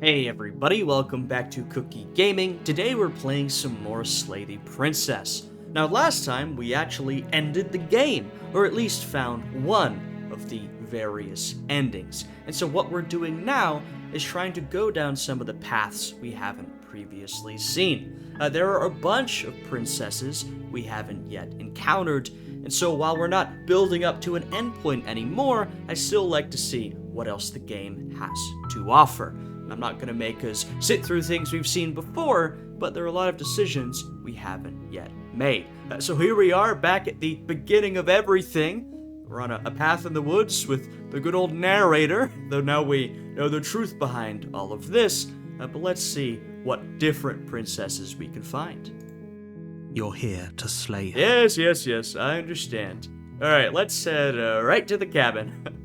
Hey everybody, welcome back to Cookie Gaming. Today we're playing some more Slay the Princess. Now last time we actually ended the game, or at least found one of the various endings. And so what we're doing now is trying to go down some of the paths we haven't previously seen. There are a bunch of princesses we haven't yet encountered, and so while we're not building up to an endpoint anymore, I still like to see what else the game has to offer. I'm not going to make us sit through things we've seen before, but there are a lot of decisions we haven't yet made. So here we are, back at the beginning of everything. We're on a path in the woods with the good old narrator, though now we know the truth behind all of this. But let's see what different princesses we can find. You're here to slay her. Yes, I understand. Alright, let's head right to the cabin.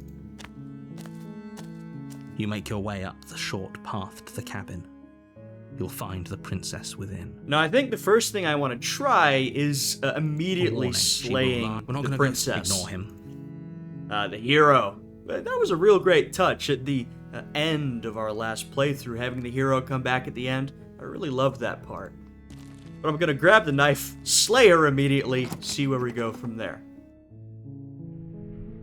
You make your way up the short path to the cabin. You'll find the princess within. Now, I think the first thing I want to try is immediately slaying the princess. Ignore him. The hero. That was a real great touch at the end of our last playthrough, having the hero come back at the end. I really loved that part. But I'm going to grab the knife, slay her immediately, see where we go from there.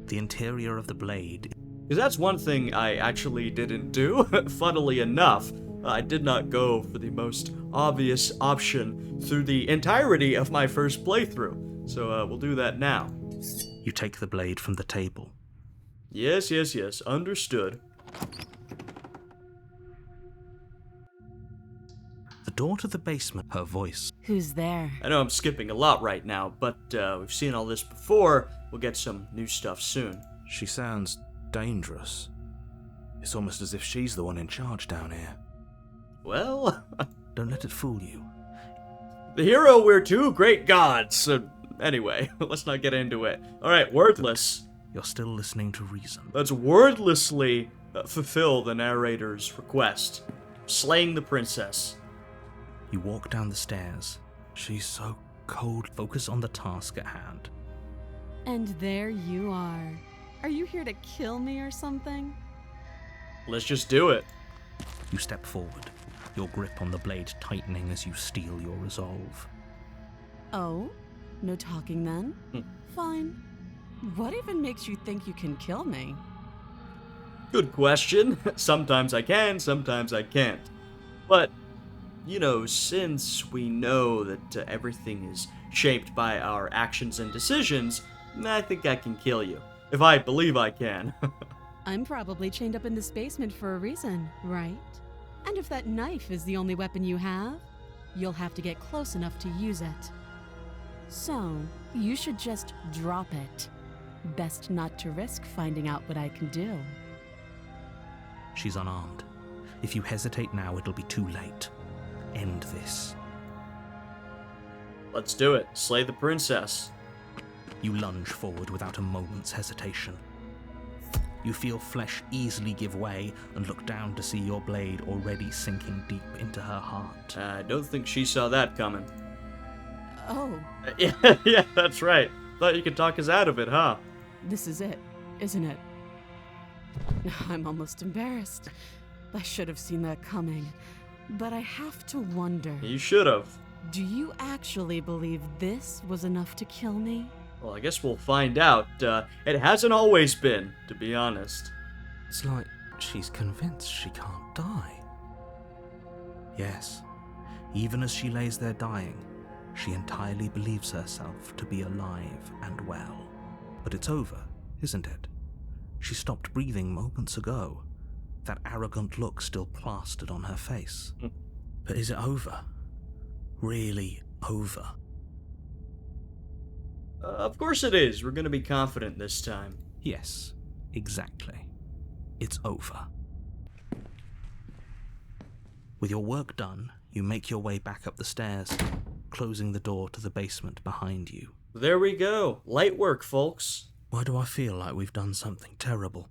The interior of the blade. Because that's one thing I actually didn't do. Funnily enough, I did not go for the most obvious option through the entirety of my first playthrough. So we'll do that now. You take the blade from the table. Yes, understood. The door to the basement, her voice. Who's there? I know I'm skipping a lot right now, but we've seen all this before. We'll get some new stuff soon. She sounds dangerous. It's almost as if she's the one in charge down here. Well, Don't let it fool you. the hero, we're two great gods. So anyway, let's not get into it. Alright, wordless. You're still listening to reason. Let's wordlessly fulfill the narrator's request. Slaying the princess. You walk down the stairs. She's so cold. Focus on the task at hand. And there you are. Are you here to kill me or something? Let's just do it. You step forward, your grip on the blade tightening as you steel your resolve. Oh? No talking then? Fine. What even makes you think you can kill me? Good question. Sometimes I can, sometimes I can't. But, you know, since we know that everything is shaped by our actions and decisions, I think I can kill you. If I believe I can. I'm probably chained up in this basement for a reason, right? And if that knife is the only weapon you have, you'll have to get close enough to use it. So, you should just drop it. Best not to risk finding out what I can do. She's unarmed. If you hesitate now, it'll be too late. End this. Let's do it. Slay the princess. You lunge forward without a moment's hesitation. You feel flesh easily give way and look down to see your blade already sinking deep into her heart. I don't think she saw that coming. Oh, Yeah, that's right. Thought you could talk us out of it, huh? this is it, isn't it? I'm almost embarrassed. I should have seen that coming. But I have to wonder, You should have. do you actually believe this was enough to kill me? Well, I guess we'll find out. It hasn't always been, to be honest. It's like she's convinced she can't die. Yes, even as she lays there dying, she entirely believes herself to be alive and well. But it's over, isn't it? She stopped breathing moments ago, that arrogant look still plastered on her face. But is it over? Really over? Of course it is. We're gonna be confident this time. Yes, exactly. It's over. With your work done, you make your way back up the stairs, closing the door to the basement behind you. There we go. Light work, folks. Why do I feel like we've done something terrible?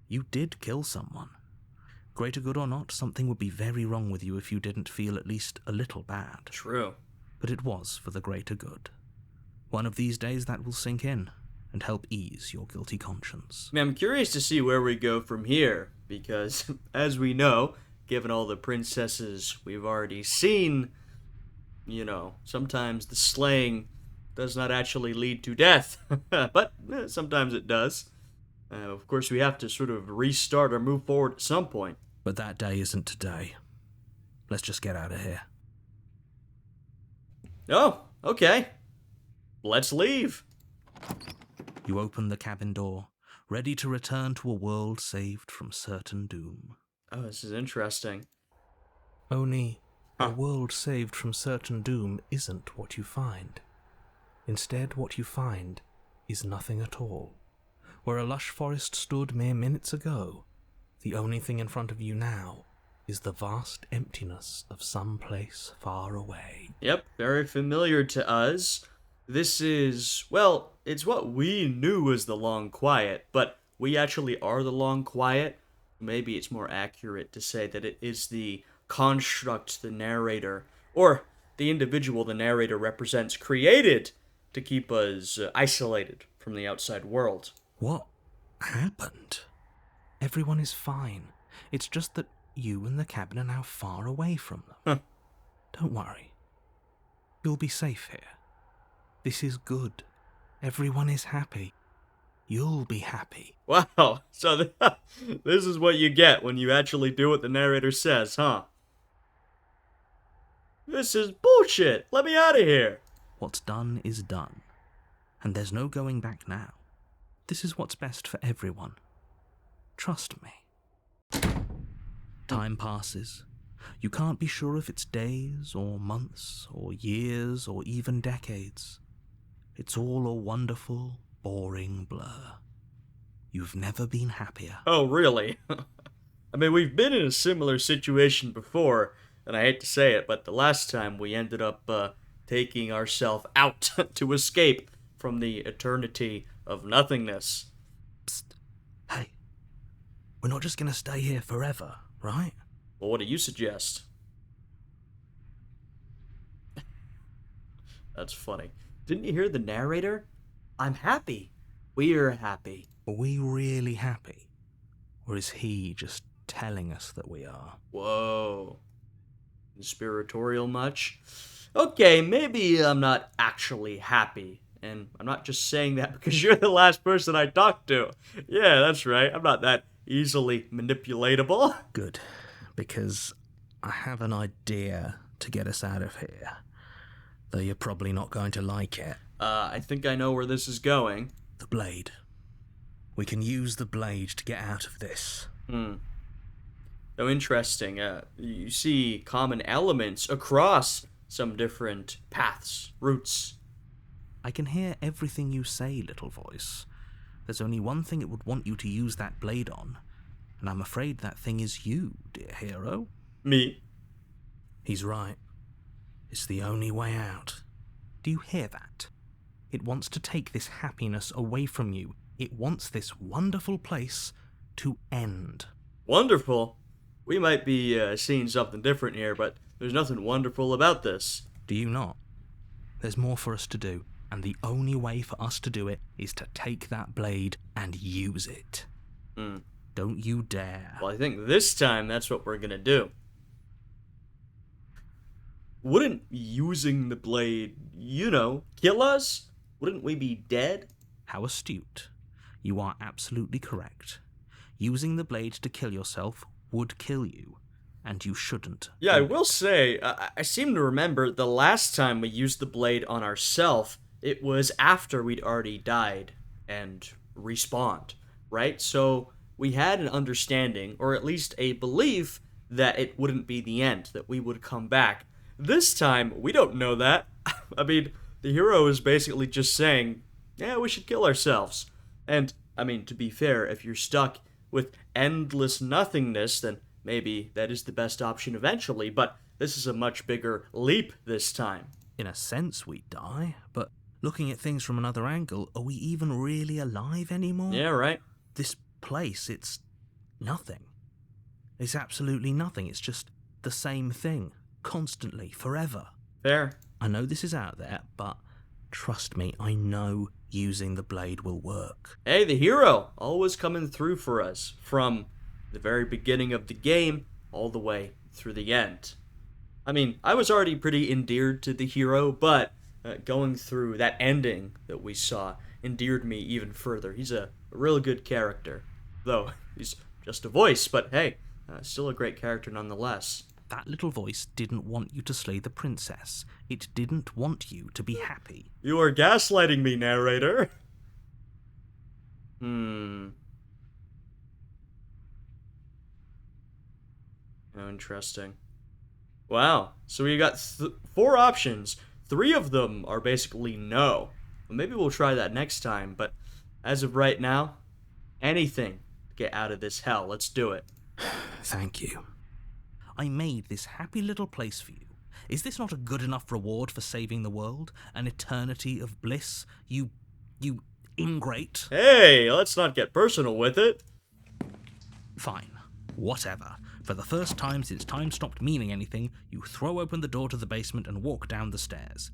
You did kill someone. Greater good or not, something would be very wrong with you if you didn't feel at least a little bad. True. But it was for the greater good. One of these days that will sink in and help ease your guilty conscience. I'm curious to see where we go from here, because, as we know, given all the princesses we've already seen, sometimes the slaying does not actually lead to death. But sometimes it does. Of course, we have to sort of restart or move forward at some point. But that day isn't today. Let's just get out of here. Oh, okay. Let's leave. You open the cabin door, ready to return to a world saved from certain doom. Oh, this is interesting. Only, a world saved from certain doom isn't what you find. Instead, what you find is nothing at all. Where a lush forest stood mere minutes ago, the only thing in front of you now is the vast emptiness of some place far away. Yep, very familiar to us. This is, well, it's what we knew as the Long Quiet, but we actually are the Long Quiet. Maybe it's more accurate to say that it is the construct the narrator, or the individual the narrator represents, created to keep us isolated from the outside world. What happened? Everyone is fine. It's just that you and the cabin are now far away from them. Don't worry. You'll be safe here. This is good. Everyone is happy. You'll be happy. Wow, so this is what you get when you actually do what the narrator says, huh? This is bullshit. Let me out of here. What's done is done, and there's no going back now. This is what's best for everyone. Trust me. Time passes. You can't be sure if it's days, or months, or years, or even decades. It's all a wonderful, boring blur. You've never been happier. Oh, really? I mean, we've been in a similar situation before, and I hate to say it, but the last time we ended up taking ourselves out to escape from the eternity of nothingness. Psst. Hey, we're not just gonna stay here forever, right? Well, what do you suggest? That's funny. Didn't you hear the narrator? I'm happy. We're happy. Are we really happy? Or is he just telling us that we are? Whoa. Conspiratorial much? Okay, maybe I'm not actually happy. And I'm not just saying that because you're the last person I talked to. Yeah, that's right. I'm not that easily manipulatable. Good, because I have an idea to get us out of here. Though you're probably not going to like it. I think I know where this is going. The blade. We can use the blade to get out of this. So interesting. You see common elements across some different paths, routes. I can hear everything you say, little voice. There's only one thing it would want you to use that blade on, and I'm afraid that thing is you, dear hero. Me? He's right. It's the only way out. Do you hear that? It wants to take this happiness away from you. It wants this wonderful place to end. Wonderful? We might be seeing something different here, but there's nothing wonderful about this. Do you not? There's more for us to do, and the only way for us to do it is to take that blade and use it. Don't you dare. Well, I think this time that's what we're gonna do. Wouldn't using the blade, kill us? Wouldn't we be dead? How astute. You are absolutely correct. Using the blade to kill yourself would kill you, and you shouldn't. Yeah, I will say, I seem to remember the last time we used the blade on ourselves, it was after we'd already died and respawned, right? So we had an understanding, or at least a belief, that it wouldn't be the end, that we would come back. This time, we don't know that. I mean, the hero is basically just saying, yeah, we should kill ourselves. And, I mean, to be fair, if you're stuck with endless nothingness, then maybe that is the best option eventually, but this is a much bigger leap this time. In a sense, we die, but looking at things from another angle, are we even really alive anymore? Yeah, right. This place, it's nothing. It's absolutely nothing. It's just the same thing, constantly, forever. Fair. I know this is out there, but trust me, I know using the blade will work. Hey, the hero, always coming through for us. From the very beginning of the game all the way through the end. I mean, I was already pretty endeared to the hero, but going through that ending that we saw endeared me even further. He's a real good character, though he's just a voice, but hey, still a great character nonetheless. That little voice didn't want you to slay the princess. It didn't want you to be happy. You are gaslighting me, narrator. Oh, interesting. Wow. So we got 4 options. 3 of them are basically no. Well, maybe we'll try that next time, but as of right now, anything to get out of this hell. Let's do it. Thank you. I made this happy little place for you. Is this not a good enough reward for saving the world? An eternity of bliss? You ingrate? Hey, let's not get personal with it. Fine. Whatever. For the first time since time stopped meaning anything, you throw open the door to the basement and walk down the stairs.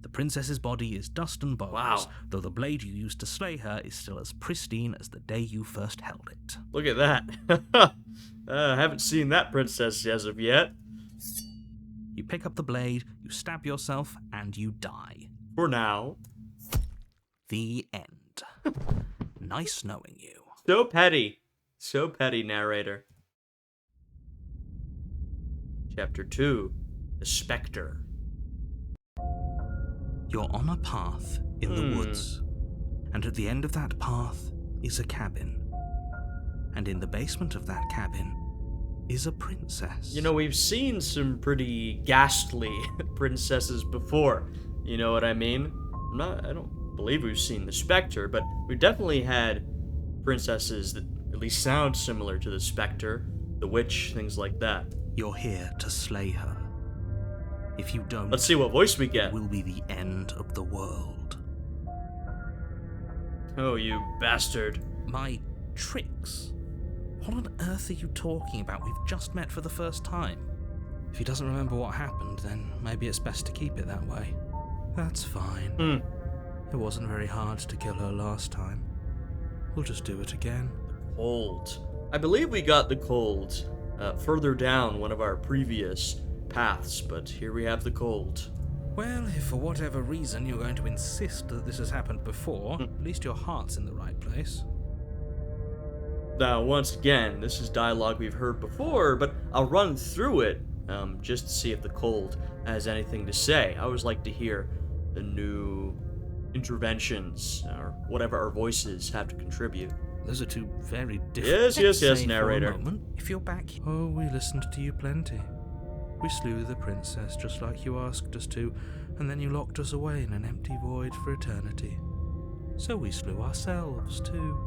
The princess's body is dust and bones, Wow. though the blade you used to slay her is still as pristine as the day you first held it. Look at that. Haven't seen that princess as of yet. You pick up the blade, you stab yourself, and you die. For now. The end. Nice knowing you. So petty. So petty, narrator. Chapter 2. The Spectre. You're on a path in the woods, and at the end of that path is a cabin. And in the basement of that cabin is a princess. You know, we've seen some pretty ghastly princesses before. You know what I mean? I don't believe we've seen the Spectre, but we've definitely had princesses that at least sound similar to the Spectre, the Witch, things like that. You're here to slay her. If you don't, Let's see what voice we it get. will be the end of the world. Oh, you bastard. My tricks? What on earth are you talking about? We've just met for the first time. If he doesn't remember what happened, then maybe it's best to keep it that way. That's fine. It wasn't very hard to kill her last time. We'll just do it again. Cold. I believe we got the cold further down one of our previous paths, but here we have the cold. Well, if for whatever reason you're going to insist that this has happened before, at least your heart's in the right place. Now, once again, this is dialogue we've heard before, but I'll run through it just to see if the cold has anything to say. I always like to hear the new interventions or whatever our voices have to contribute. Those are two very different... Yes, Say narrator. For a moment, if you're back... Oh, we listened to you plenty. We slew the princess just like you asked us to, and then you locked us away in an empty void for eternity. So we slew ourselves too.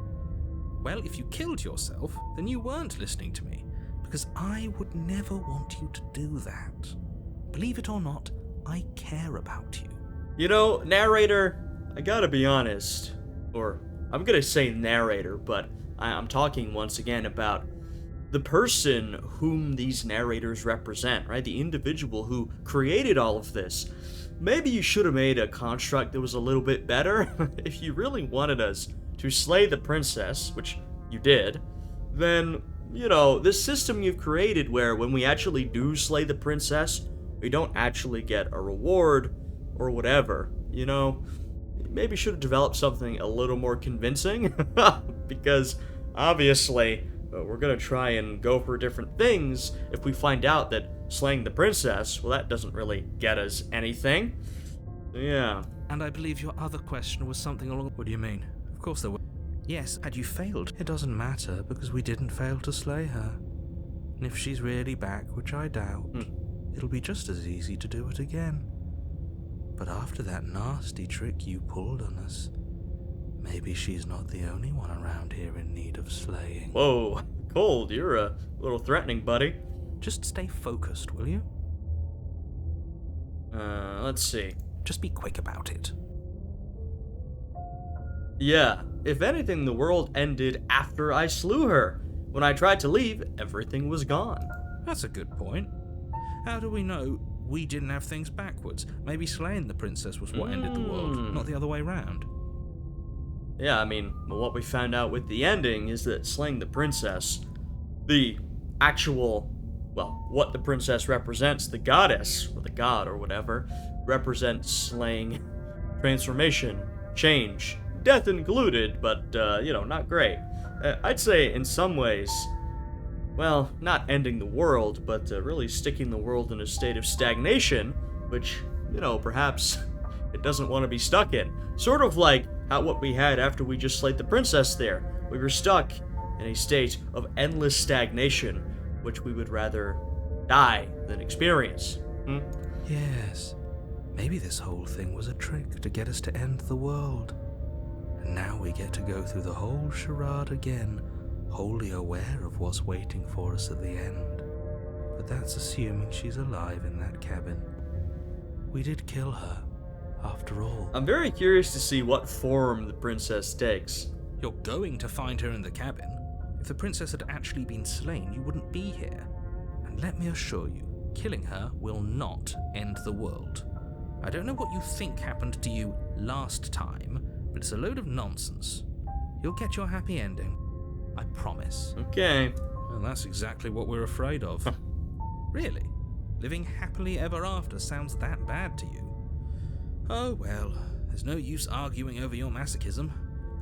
Well, if you killed yourself, then you weren't listening to me, because I would never want you to do that. Believe it or not, I care about you. You know, narrator, I gotta be honest, or I'm gonna say narrator, but I'm talking once again about the person whom these narrators represent, right? The individual who created all of this. Maybe you should have made a construct that was a little bit better. If you really wanted us to slay the princess, which you did, then, you know, this system you've created where when we actually do slay the princess, we don't actually get a reward or whatever, you know? Maybe you should have developed something a little more convincing, because obviously we're gonna try and go for different things if we find out that slaying the princess, well, that doesn't really get us anything. Yeah. And I believe your other question was something along... What do you mean? Of course there were... Yes, had you failed, it doesn't matter, because we didn't fail to slay her. And if she's really back, which I doubt, it'll be just as easy to do it again. But after that nasty trick you pulled on us, maybe she's not the only one around here in need of slaying. Whoa, Cold, you're a little threatening, buddy. Just stay focused, will you? Let's see. Just be quick about it. Yeah, if anything, the world ended after I slew her. When I tried to leave, everything was gone. That's a good point. How do we know we didn't have things backwards? Maybe slaying the princess was what ended the world, not the other way round. Yeah, I mean, well, what we found out with the ending is that slaying the princess, the actual, well, what the princess represents, the goddess, or the god, or whatever, represents slaying, transformation, change, death included, but, not great. I'd say in some ways, well, not ending the world, but really sticking the world in a state of stagnation, which, perhaps it doesn't want to be stuck in. Sort of like what we had after we just slayed the princess there. We were stuck in a state of endless stagnation, which we would rather die than experience. Yes, maybe this whole thing was a trick to get us to end the world. And now we get to go through the whole charade again, wholly aware of what's waiting for us at the end. But that's assuming she's alive in that cabin. We did kill her, after all. I'm very curious to see what form the princess takes. You're going to find her in the cabin. If the princess had actually been slain, you wouldn't be here. And let me assure you, killing her will not end the world. I don't know what you think happened to you last time, but it's a load of nonsense. You'll get your happy ending. I promise. Okay. Well, that's exactly what we're afraid of. Really? Living happily ever after sounds that bad to you? Oh well, there's no use arguing over your masochism.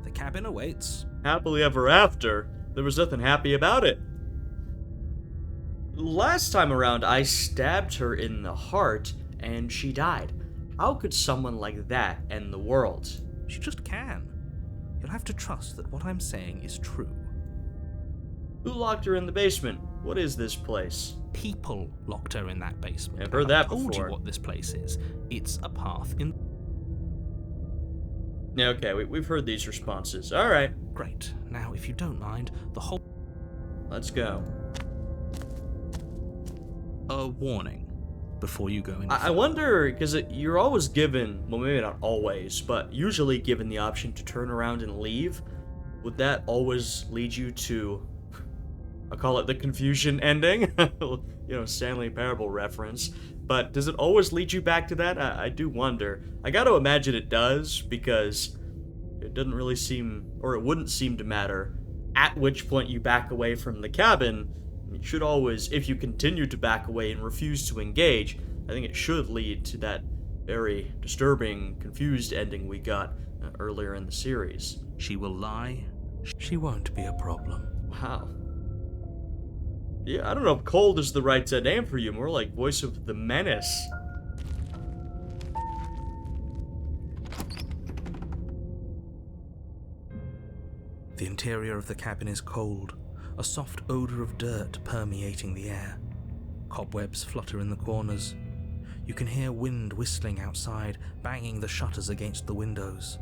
The cabin awaits. Happily ever after? There was nothing happy about it. Last time around, I stabbed her in the heart, and she died. How could someone like that end the world? She just can. You'll have to trust that what I'm saying is true. Who locked her in the basement? What is this place? People locked her in that basement. I've heard that I told before. you what this place is. It's a path in... Yeah, okay, we've heard these responses. Alright, Great. Now, if you don't mind, the whole... let's go. A warning before you go in. I wonder, because you're always given, well, maybe not always, but usually given the option to turn around and leave. Would that always lead you to, I'll call it the confusion ending? Stanley Parable reference. But does it always lead you back to that? I do wonder. I gotta imagine it does, because it doesn't really seem, or it wouldn't seem to matter at which point you back away from the cabin. It should always, if you continue to back away and refuse to engage, I think it should lead to that very disturbing, confused ending we got earlier in the series. She will lie. She won't be a problem. Wow. Yeah, I don't know if cold is the right name for you, more like voice of the menace. The interior of the cabin is cold, a soft odor of dirt permeating the air. Cobwebs flutter in the corners. You can hear wind whistling outside, banging the shutters against the windows.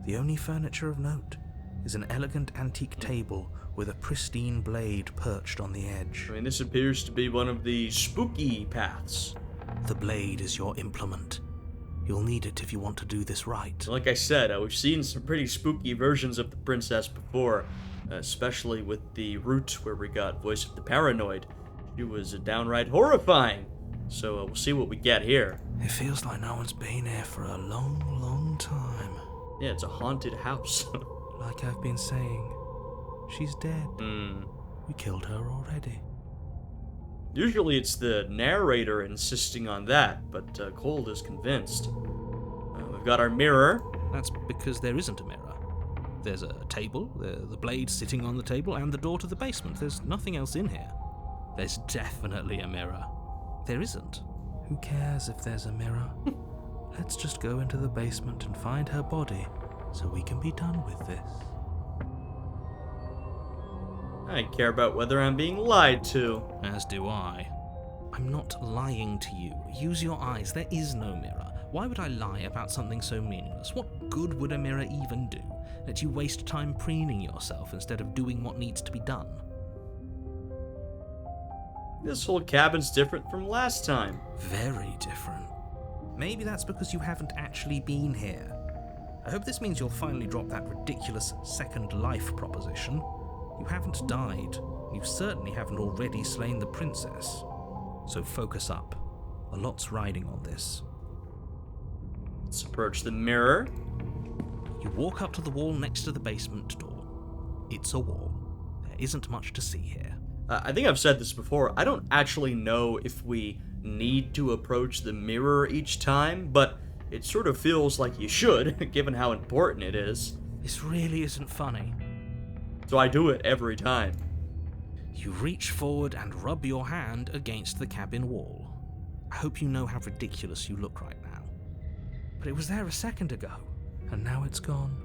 The only furniture of note is an elegant antique table with a pristine blade perched on the edge. I mean, this appears to be one of the spooky paths. The blade is your implement. You'll need it if you want to do this right. Like I said, we've seen some pretty spooky versions of the princess before, especially with the root where we got Voice of the Paranoid. She was downright horrifying. So we'll see what we get here. It feels like no one's been here for a long, long time. Yeah, it's a haunted house. Like I've been saying, she's dead. Hmm. We killed her already. Usually it's the narrator insisting on that, but Cold is convinced. We've got our mirror. That's because there isn't a mirror. There's a table, the blade sitting on the table, and the door to the basement. There's nothing else in here. There's definitely a mirror. There isn't. Who cares if there's a mirror? Let's just go into the basement and find her body, so we can be done with this. I care about whether I'm being lied to. As do I. I'm not lying to you. Use your eyes. There is no mirror. Why would I lie about something so meaningless? What good would a mirror even do? Let you waste time preening yourself instead of doing what needs to be done. This whole cabin's different from last time. Very different. Maybe that's because you haven't actually been here. I hope this means you'll finally drop that ridiculous second life proposition. You haven't died. You certainly haven't already slain the princess. So focus up. A lot's riding on this. Let's approach the mirror. You walk up to the wall next to the basement door. It's a wall. There isn't much to see here. I think I've said this before, I don't actually know if we need to approach the mirror each time, but it sort of feels like you should, given how important it is. This really isn't funny. So I do it every time. You reach forward and rub your hand against the cabin wall. I hope you know how ridiculous you look right now. But it was there a second ago, and now it's gone.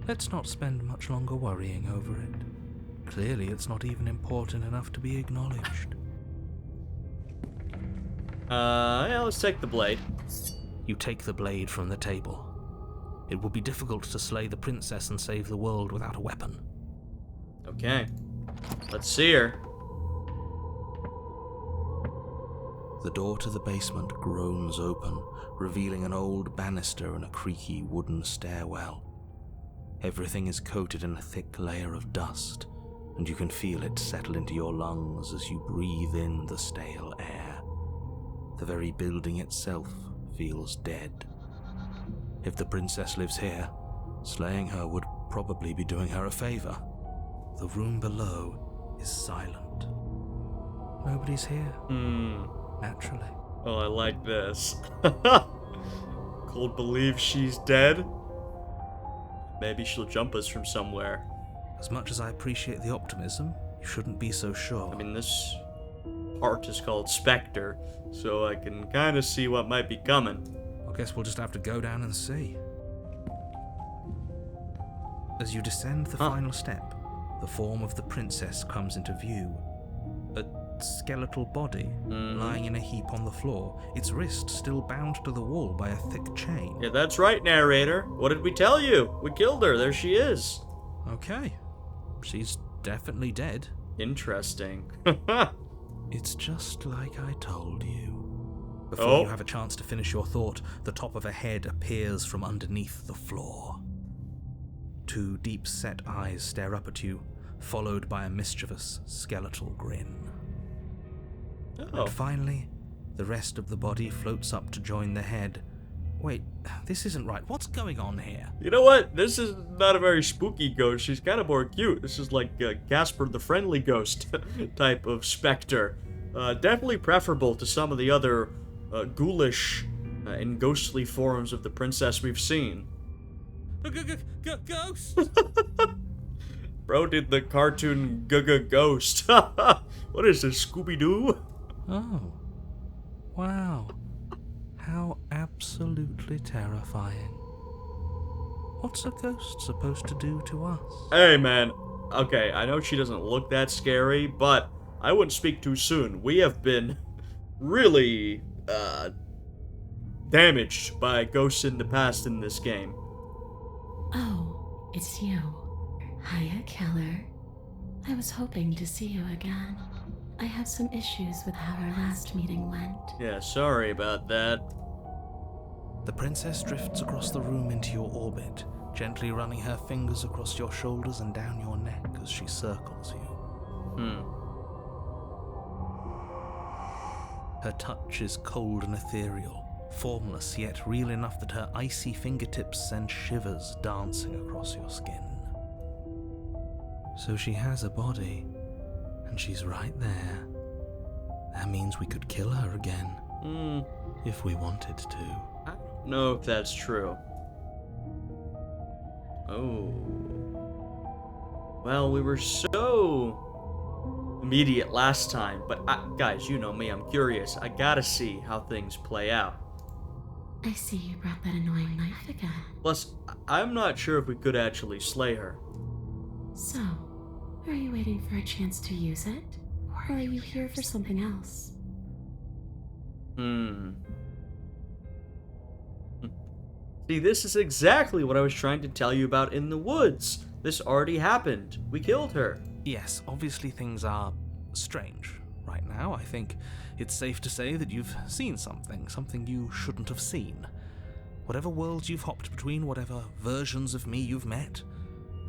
Let's not spend much longer worrying over it. Clearly, it's not even important enough to be acknowledged. Yeah, let's take the blade. You take the blade from the table. It will be difficult to slay the princess and save the world without a weapon. Okay. Let's see her. The door to the basement groans open, revealing an old banister and a creaky wooden stairwell. Everything is coated in a thick layer of dust, and you can feel it settle into your lungs as you breathe in the stale air. The very building itself feels dead. If the princess lives here, slaying her would probably be doing her a favor. The room below is silent. Nobody's here. Naturally. Oh, I like this. Cold believes she's dead. Maybe she'll jump us from somewhere. As much as I appreciate the optimism, you shouldn't be so sure. I mean, this part is called Spectre, so I can kind of see what might be coming. I guess we'll just have to go down and see. As you descend the final step, the form of the princess comes into view. A skeletal body lying in a heap on the floor, its wrist still bound to the wall by a thick chain. Yeah, that's right, narrator. What did we tell you? We killed her. There she is. Okay. She's definitely dead. Interesting. It's just like I told you. Before you have a chance to finish your thought, the top of a head appears from underneath the floor. Two deep-set eyes stare up at you, followed by a mischievous skeletal grin. And finally, the rest of the body floats up to join the head. Wait, this isn't right. What's going on here? You know what? This is not a very spooky ghost. She's kind of more cute. This is like Casper the Friendly Ghost type of specter. Definitely preferable to some of the other ghoulish and ghostly forms of the princess we've seen. Ghost? Bro did the cartoon Ghost. What is this, Scooby-Doo? Oh. Wow. How absolutely terrifying. What's a ghost supposed to do to us? Hey, man. Okay, I know she doesn't look that scary, but I wouldn't speak too soon. We have been really, damaged by ghosts in the past in this game. Oh, it's you. Hiya, Keller. I was hoping to see you again. I have some issues with how our last meeting went. Yeah, sorry about that. The princess drifts across the room into your orbit, gently running her fingers across your shoulders and down your neck as she circles you. Her touch is cold and ethereal, formless yet real enough that her icy fingertips send shivers dancing across your skin. So she has a body, and she's right there. That means we could kill her again, if we wanted to. I don't know if that's true. Oh. Well, we were so immediate last time, but guys, you know me, I'm curious. I gotta see how things play out. I see you brought that annoying knife again. Plus, I'm not sure if we could actually slay her. So, are you waiting for a chance to use it? Or are you here for something else? See, this is exactly what I was trying to tell you about in the woods. This already happened. We killed her. Yes, obviously things are strange right now. I think it's safe to say that you've seen something you shouldn't have seen. Whatever worlds you've hopped between, whatever versions of me you've met,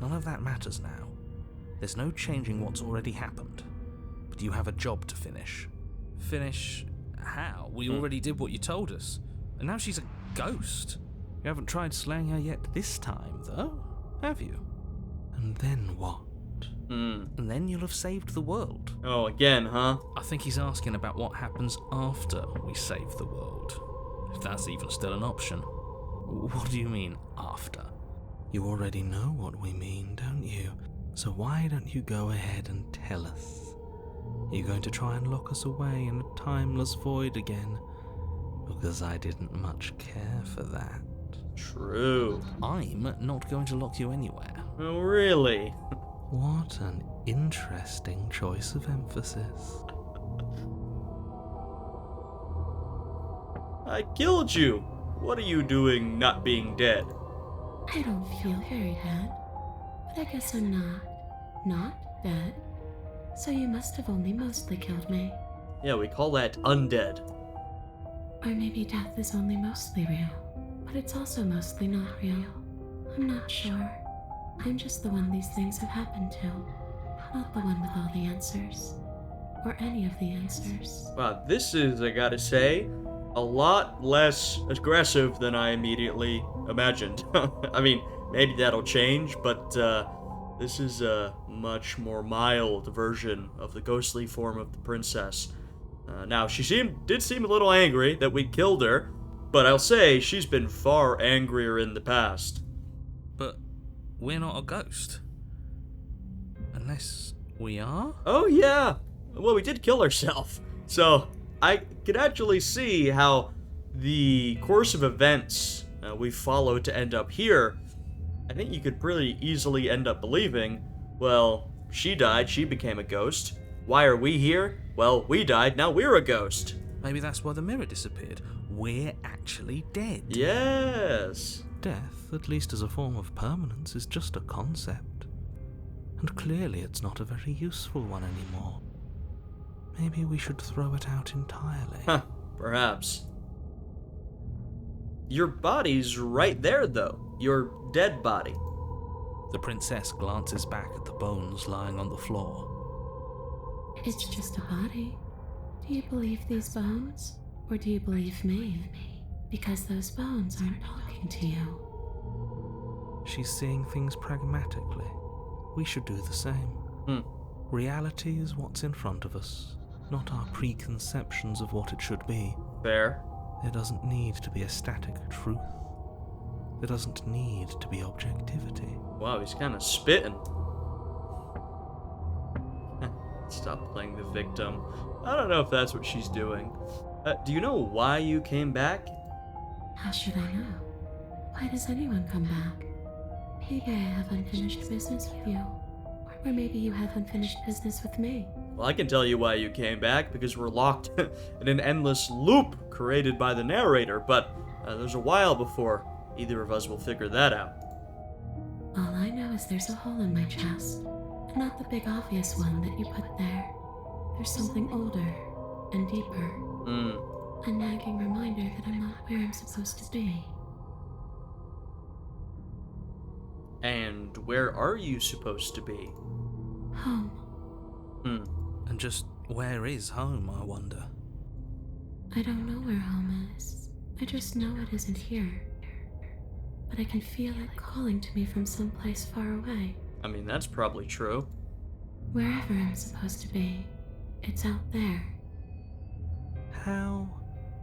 none of that matters now. There's no changing what's already happened. But you have a job to finish. Finish how? We already did what you told us. And now she's a ghost. You haven't tried slaying her yet this time, though, have you? And then what? and then you'll have saved the world. Oh, again, huh? I think he's asking about what happens after we save the world. If that's even still an option. What do you mean, after? You already know what we mean, don't you? So why don't you go ahead and tell us? You're going to try and lock us away in a timeless void again? Because I didn't much care for that. True. I'm not going to lock you anywhere. Oh, really? What an interesting choice of emphasis. I killed you. What are you doing not being dead? I don't feel very dead, but I guess I'm not dead. So you must have only mostly killed me. Yeah, we call that undead. Or maybe death is only mostly real, but it's also mostly not real. I'm not sure. I'm just the one these things have happened to, not the one with all the answers. Or any of the answers. Wow, this is, I gotta say, a lot less aggressive than I immediately imagined. I mean, maybe that'll change, but this is a much more mild version of the ghostly form of the princess. Now, she did seem a little angry that we killed her, but I'll say she's been far angrier in the past. But we're not a ghost. Unless we are? Oh, yeah. Well, we did kill herself. So, I could actually see how the course of events we followed to end up here, I think you could pretty easily end up believing, well, she died, she became a ghost. Why are we here? Well, we died, now we're a ghost. Maybe that's why the mirror disappeared. We're actually dead. Yes. Death, at least as a form of permanence, is just a concept. And clearly it's not a very useful one anymore. Maybe we should throw it out entirely. Huh, perhaps. Your body's right there, though. Your dead body. The princess glances back at the bones lying on the floor. It's just a body. Do you believe these bones? Or do you believe me? Because those bones aren't talking to you. She's seeing things pragmatically. We should do the same. Reality is what's in front of us, not our preconceptions of what it should be. Fair. There doesn't need to be a static truth. There doesn't need to be objectivity. Wow, he's kind of spitting. Stop playing the victim. I don't know if that's what she's doing. Do you know why you came back? How should I know? Why does anyone come back? Maybe I have unfinished business with you. Or maybe you have unfinished business with me. Well, I can tell you why you came back, because we're locked in an endless loop created by the narrator, but there's a while before either of us will figure that out. All I know is there's a hole in my chest, and not the big obvious one that you put there. There's something older and deeper. A nagging reminder that I'm not where I'm supposed to be. And where are you supposed to be? Home. And just where is home, I wonder? I don't know where home is. I just know it isn't here. But I can feel it calling to me from someplace far away. I mean, that's probably true. Wherever I'm supposed to be, it's out there. How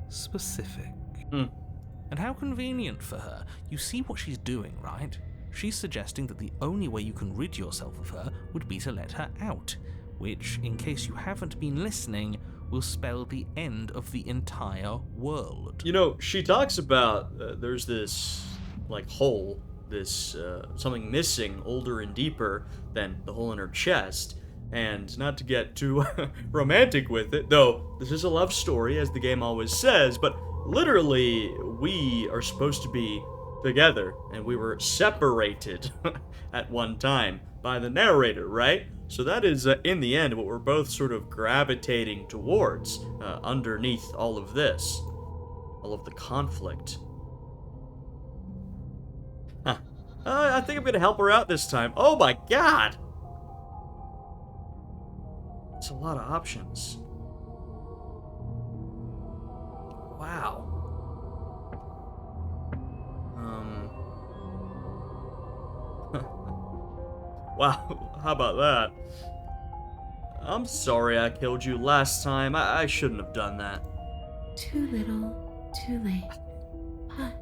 specific. And how convenient for her. You see what she's doing, right? She's suggesting that the only way you can rid yourself of her would be to let her out, which, in case you haven't been listening, will spell the end of the entire world. You know, she talks about there's this, hole, this, something missing, older and deeper than the hole in her chest. And not to get too romantic with it, though this is a love story, as the game always says, but literally, we are supposed to be together, and we were separated at one time by the narrator, right? So that is, in the end, what we're both sort of gravitating towards underneath all of this. All of the conflict. Huh. I think I'm gonna help her out this time. Oh my god! It's a lot of options. Wow. Wow. how about that? I'm sorry I killed you last time. I shouldn't have done that. Too little, too late. But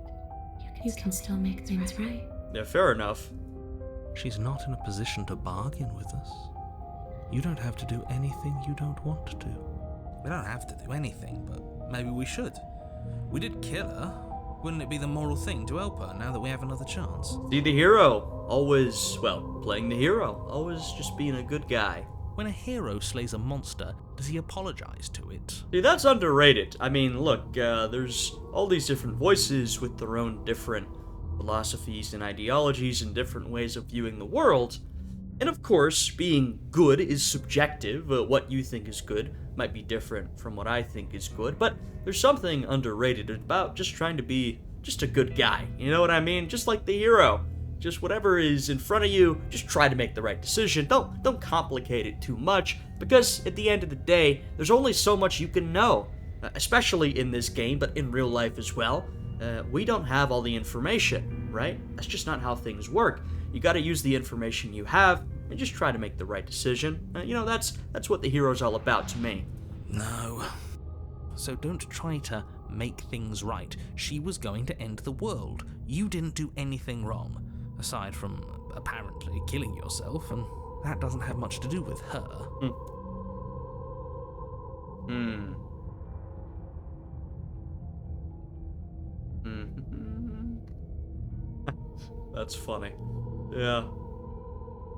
you can still make things right. Yeah, fair enough. She's not in a position to bargain with us. You don't have to do anything you don't want to. We don't have to do anything, but maybe we should. We did kill her. Wouldn't it be the moral thing to help her now that we have another chance? See, the hero. Always, well, playing the hero. Always just being a good guy. When a hero slays a monster, does he apologize to it? See, that's underrated. I mean, look, there's all these different voices with their own different philosophies and ideologies and different ways of viewing the world. And of course, being good is subjective. What you think is good might be different from what I think is good, but there's something underrated about just trying to be just a good guy. You know what I mean? Just like the hero. Just whatever is in front of you, just try to make the right decision. Don't complicate it too much, because at the end of the day, there's only so much you can know, especially in this game, but in real life as well. We don't have all the information, right? That's just not how things work. You gotta use the information you have and just try to make the right decision. That's what the hero's all about to me. No. So don't try to make things right. She was going to end the world. You didn't do anything wrong, aside from apparently killing yourself, and that doesn't have much to do with her. That's funny. Yeah.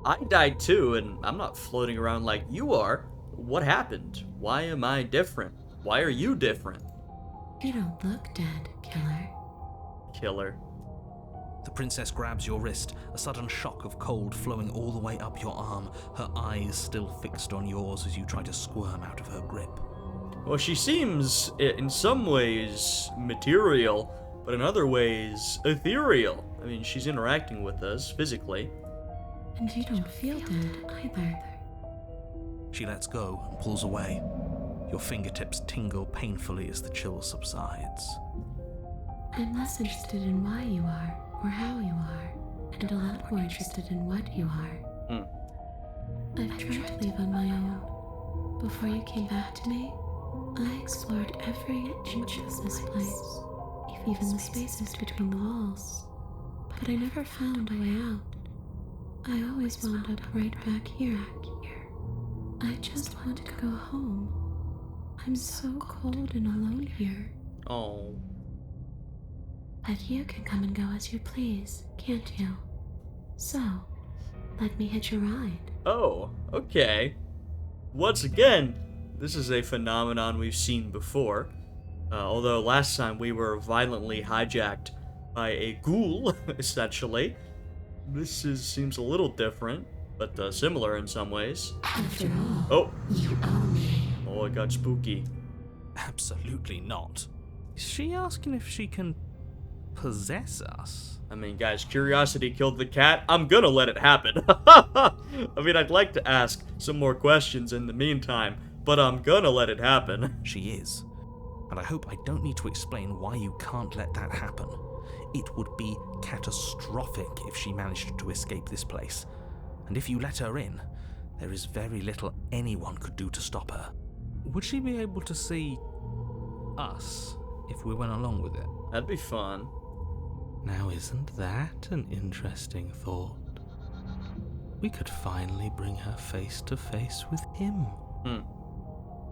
I died too, and I'm not floating around like you are. What happened? Why am I different? Why are you different? You don't look dead, killer. Killer. The princess grabs your wrist, a sudden shock of cold flowing all the way up your arm, her eyes still fixed on yours as you try to squirm out of her grip. Well, she seems, in some ways, material, but in other ways, ethereal. I mean, she's interacting with us physically. And you don't feel dead either. She lets go and pulls away. Your fingertips tingle painfully as the chill subsides. I'm less interested in why you are, or how you are, and a lot more interested in what you are. I've tried to leave on my own. Before you came back to me, I explored every inch of this place, even the spaces between the walls. But I never found a way out. I always wound up right back here. I just want to go home. I'm so cold and alone here. Oh. But you can come and go as you please, can't you? So, let me hitch a ride. Oh, okay. Once again, this is a phenomenon we've seen before. Although last time we were violently hijacked by a ghoul, essentially. This seems a little different, but similar in some ways. After all, Oh, you owe me. oh, it got spooky. Absolutely not. Is she asking if she can possess us? I mean, guys, curiosity killed the cat. I'm gonna let it happen. I mean, I'd like to ask some more questions in the meantime, but I'm gonna let it happen. She is. And I hope I don't need to explain why you can't let that happen. It would be catastrophic if she managed to escape this place. And if you let her in, there is very little anyone could do to stop her. Would she be able to see us if we went along with it? That'd be fun. Now, isn't that an interesting thought? We could finally bring her face to face with him.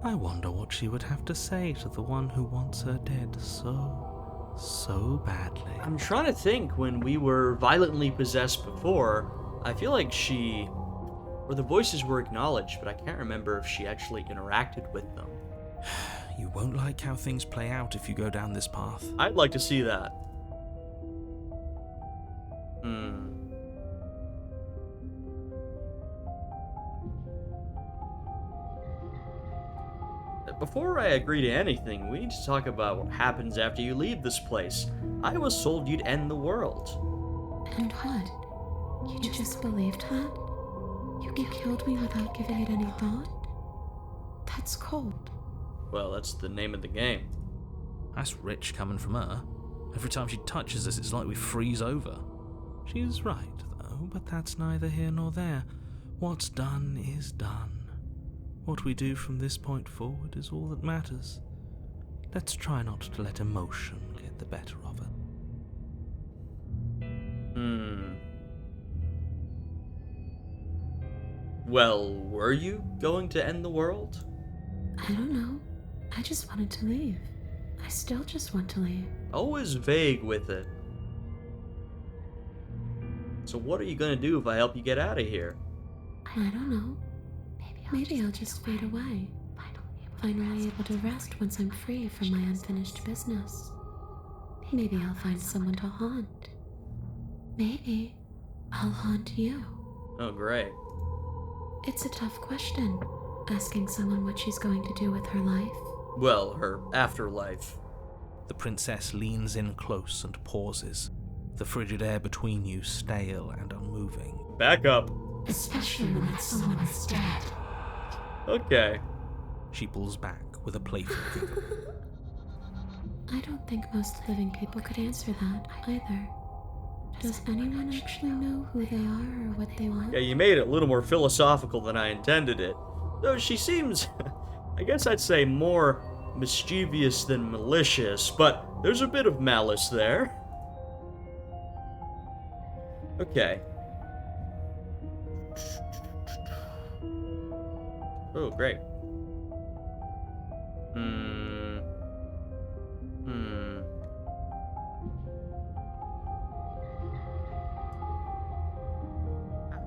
I wonder what she would have to say to the one who wants her dead so badly. I'm trying to think when we were violently possessed before. I feel like the voices were acknowledged, but I can't remember if she actually interacted with them. You won't like how things play out if you go down this path. I'd like to see that. Before I agree to anything, we need to talk about what happens after you leave this place. I was told you'd end the world. And what? You just believed that? You killed me without giving it any thought? That's cold. Well, that's the name of the game. That's rich coming from her. Every time she touches us, it's like we freeze over. She's right, though, but that's neither here nor there. what's done is done. What we do from this point forward is all that matters. Let's try not to let emotion get the better of it. Well, were you going to end the world? I don't know. I just wanted to leave. I still just want to leave. Always vague with it. So what are you gonna do if I help you get out of here? I don't know. Maybe I'll just fade away. Finally able to rest once I'm free from my unfinished business. Maybe I'll find someone to haunt. Maybe I'll haunt you. Oh, great. It's a tough question, asking someone what she's going to do with her life. Well, her afterlife. The princess leans in close and pauses, the frigid air between you stale and unmoving. Back up. Especially when that someone is dead. Okay. She pulls back with a playful giggle. I don't think most living people could answer that either. Does anyone actually know who they are or what they want? Yeah, you made it a little more philosophical than I intended it. Though she seems, I guess I'd say, more mischievous than malicious, but there's a bit of malice there. Okay. Oh, great.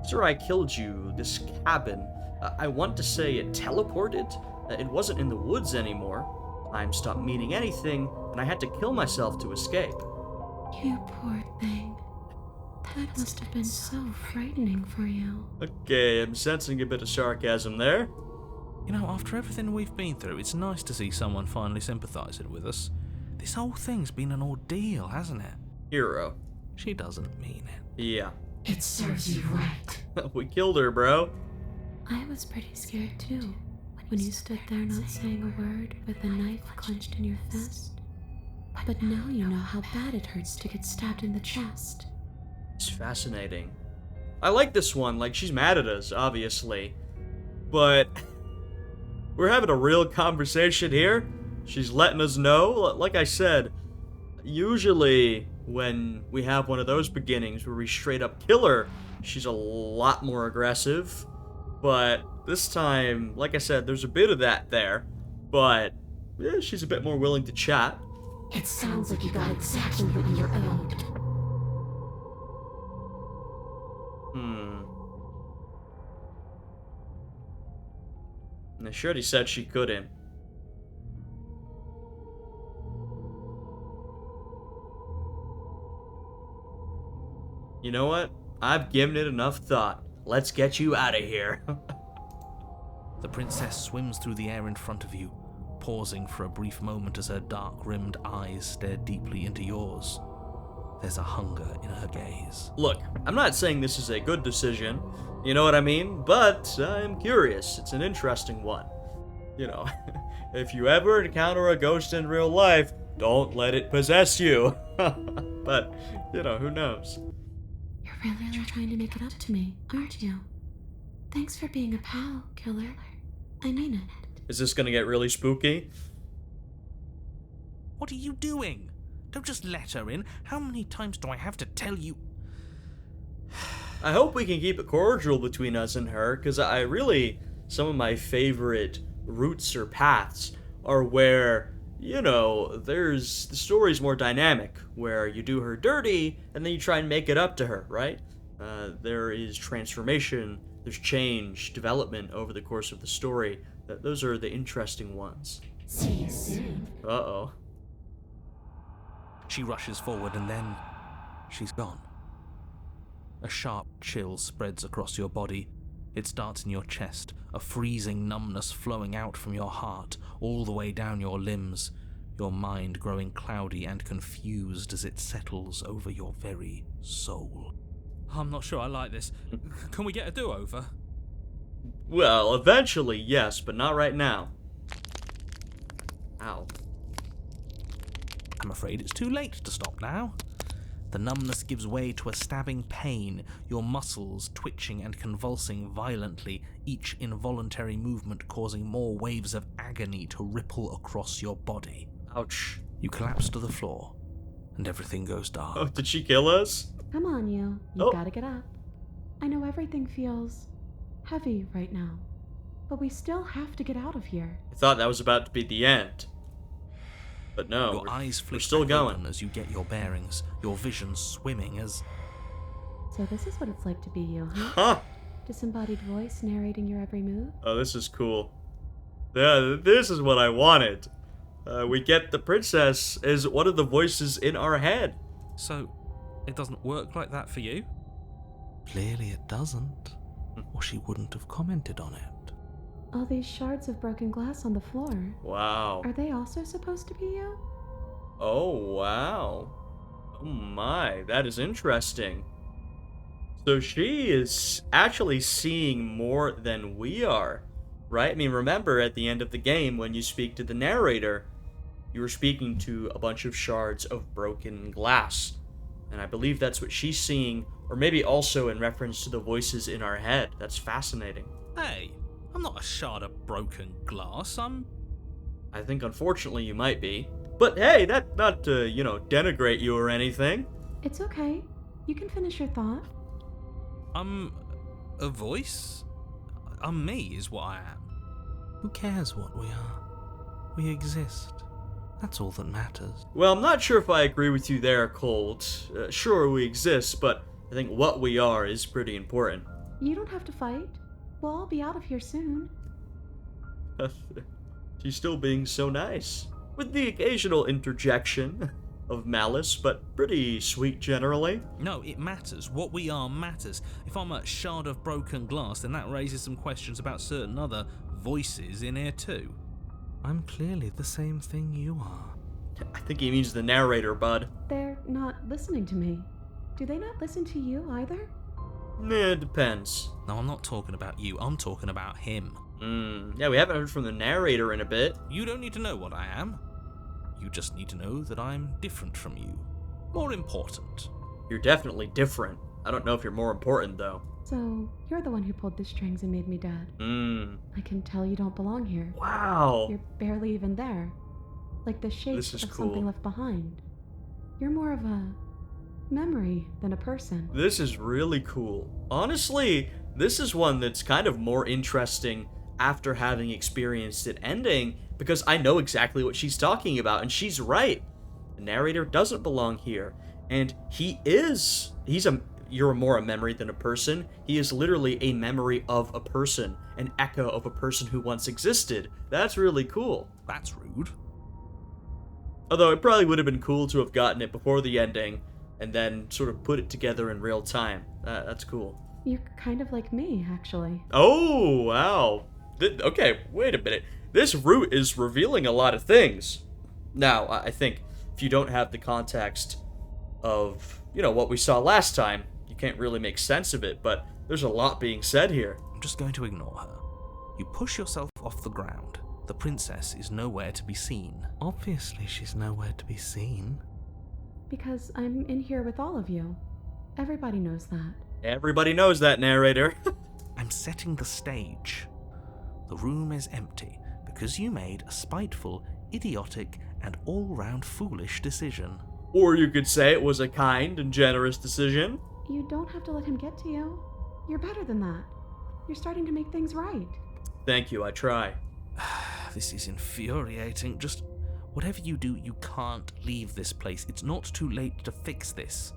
After I killed you, this cabin, I want to say it teleported. It wasn't in the woods anymore. Time stopped meaning anything, and I had to kill myself to escape. You poor thing. That must have been so frightening for you. Okay, I'm sensing a bit of sarcasm there. You know, after everything we've been through, it's nice to see someone finally sympathizing with us. This whole thing's been an ordeal, hasn't it? Hero. She doesn't mean it. Yeah. It serves you right. We killed her, bro. I was pretty scared too, when you stood there not saying a word with a knife clenched in your fist. But now you know how bad it hurts to get stabbed in the chest. It's fascinating. I like this one, like she's mad at us, obviously. But we're having a real conversation here. She's letting us know. Like I said, usually when we have one of those beginnings where we straight up kill her, she's a lot more aggressive. But this time, like I said, there's a bit of that there. But yeah, she's a bit more willing to chat. It sounds like you got exactly what you're owed. And Shirley said she couldn't. You know what? I've given it enough thought. Let's get you out of here. The princess swims through the air in front of you, pausing for a brief moment as her dark-rimmed eyes stare deeply into yours. There's a hunger in her gaze. Look, I'm not saying this is a good decision, you know what I mean? But I'm curious. It's an interesting one. You know, if you ever encounter a ghost in real life, don't let it possess you. But, you know, who knows? You're really trying to make it up to me, aren't you? Thanks for being a pal, killer. I mean it. Is this gonna get really spooky? What are you doing? Don't just let her in. How many times do I have to tell you? I hope we can keep it cordial between us and her, because I really, some of my favorite routes or paths are where, you know, the story's more dynamic, where you do her dirty, and then you try and make it up to her, right? There is transformation, there's change, development over the course of the story. Those are the interesting ones. See you soon. Uh-oh. She rushes forward and then she's gone. A sharp chill spreads across your body. It starts in your chest, a freezing numbness flowing out from your heart, all the way down your limbs, your mind growing cloudy and confused as it settles over your very soul. I'm not sure I like this. Can we get a do-over? Well, eventually, yes, but not right now. Ow. I'm afraid it's too late to stop now. The numbness gives way to a stabbing pain, your muscles twitching and convulsing violently, each involuntary movement causing more waves of agony to ripple across your body. Ouch. You collapse to the floor, and everything goes dark. Oh, did she kill us? Come on, you. Oh. You gotta get up. I know everything feels heavy right now, but we still have to get out of here. I thought that was about to be the end. But no, Your eyes flick still back going. open as you get your bearings, your vision swimming as... So this is what it's like to be you, huh? Huh. Disembodied voice narrating your every move? Oh, this is cool. Yeah, this is what I wanted. We get the princess as one of the voices in our head. So, it doesn't work like that for you? Clearly it doesn't, or she wouldn't have commented on it. All these shards of broken glass on the floor. Wow. Are they also supposed to be you? Oh, wow. Oh my, that is interesting. So she is actually seeing more than we are, right? I mean, remember at the end of the game when you speak to the narrator, you were speaking to a bunch of shards of broken glass. And I believe that's what she's seeing, or maybe also in reference to the voices in our head. That's fascinating. Hey, I'm not a shard of broken glass, I think unfortunately you might be. But hey, that not to, denigrate you or anything. It's okay. You can finish your thought. I'm a voice? I'm me is what I am. Who cares what we are? We exist. That's all that matters. Well, I'm not sure if I agree with you there, Colt. Sure, we exist, but I think what we are is pretty important. You don't have to fight. We'll all be out of here soon. She's still being so nice. With the occasional interjection of malice, but pretty sweet generally. No, it matters. What we are matters. If I'm a shard of broken glass, then that raises some questions about certain other voices in here too. I'm clearly the same thing you are. I think he means the narrator, bud. They're not listening to me. Do they not listen to you either? It depends. No, I'm not talking about you. I'm talking about him. Yeah, we haven't heard from the narrator in a bit. You don't need to know what I am. You just need to know that I'm different from you. More important. You're definitely different. I don't know if you're more important, though. So, you're the one who pulled the strings and made me dead. I can tell you don't belong here. Wow. You're barely even there. Like the shape This is of cool. something left behind. You're more of a memory than a person. This is really cool. Honestly, this is one that's kind of more interesting after having experienced it ending, because I know exactly what she's talking about, and she's right. The narrator doesn't belong here, and you're more a memory than a person. He is literally a memory of a person, an echo of a person who once existed. That's really cool. That's rude. Although it probably would have been cool to have gotten it before the ending, and then sort of put it together in real time. That's cool. You're kind of like me, actually. Oh, wow. Okay, wait a minute. This route is revealing a lot of things. Now, I think if you don't have the context of, what we saw last time, you can't really make sense of it, but there's a lot being said here. I'm just going to ignore her. You push yourself off the ground. The princess is nowhere to be seen. Obviously, she's nowhere to be seen. Because I'm in here with all of you. Everybody knows that. Everybody knows that, narrator. I'm setting the stage. The room is empty because you made a spiteful, idiotic, and all-round foolish decision. Or you could say it was a kind and generous decision. You don't have to let him get to you. You're better than that. You're starting to make things right. Thank you, I try. This is infuriating. Just whatever you do, you can't leave this place. It's not too late to fix this.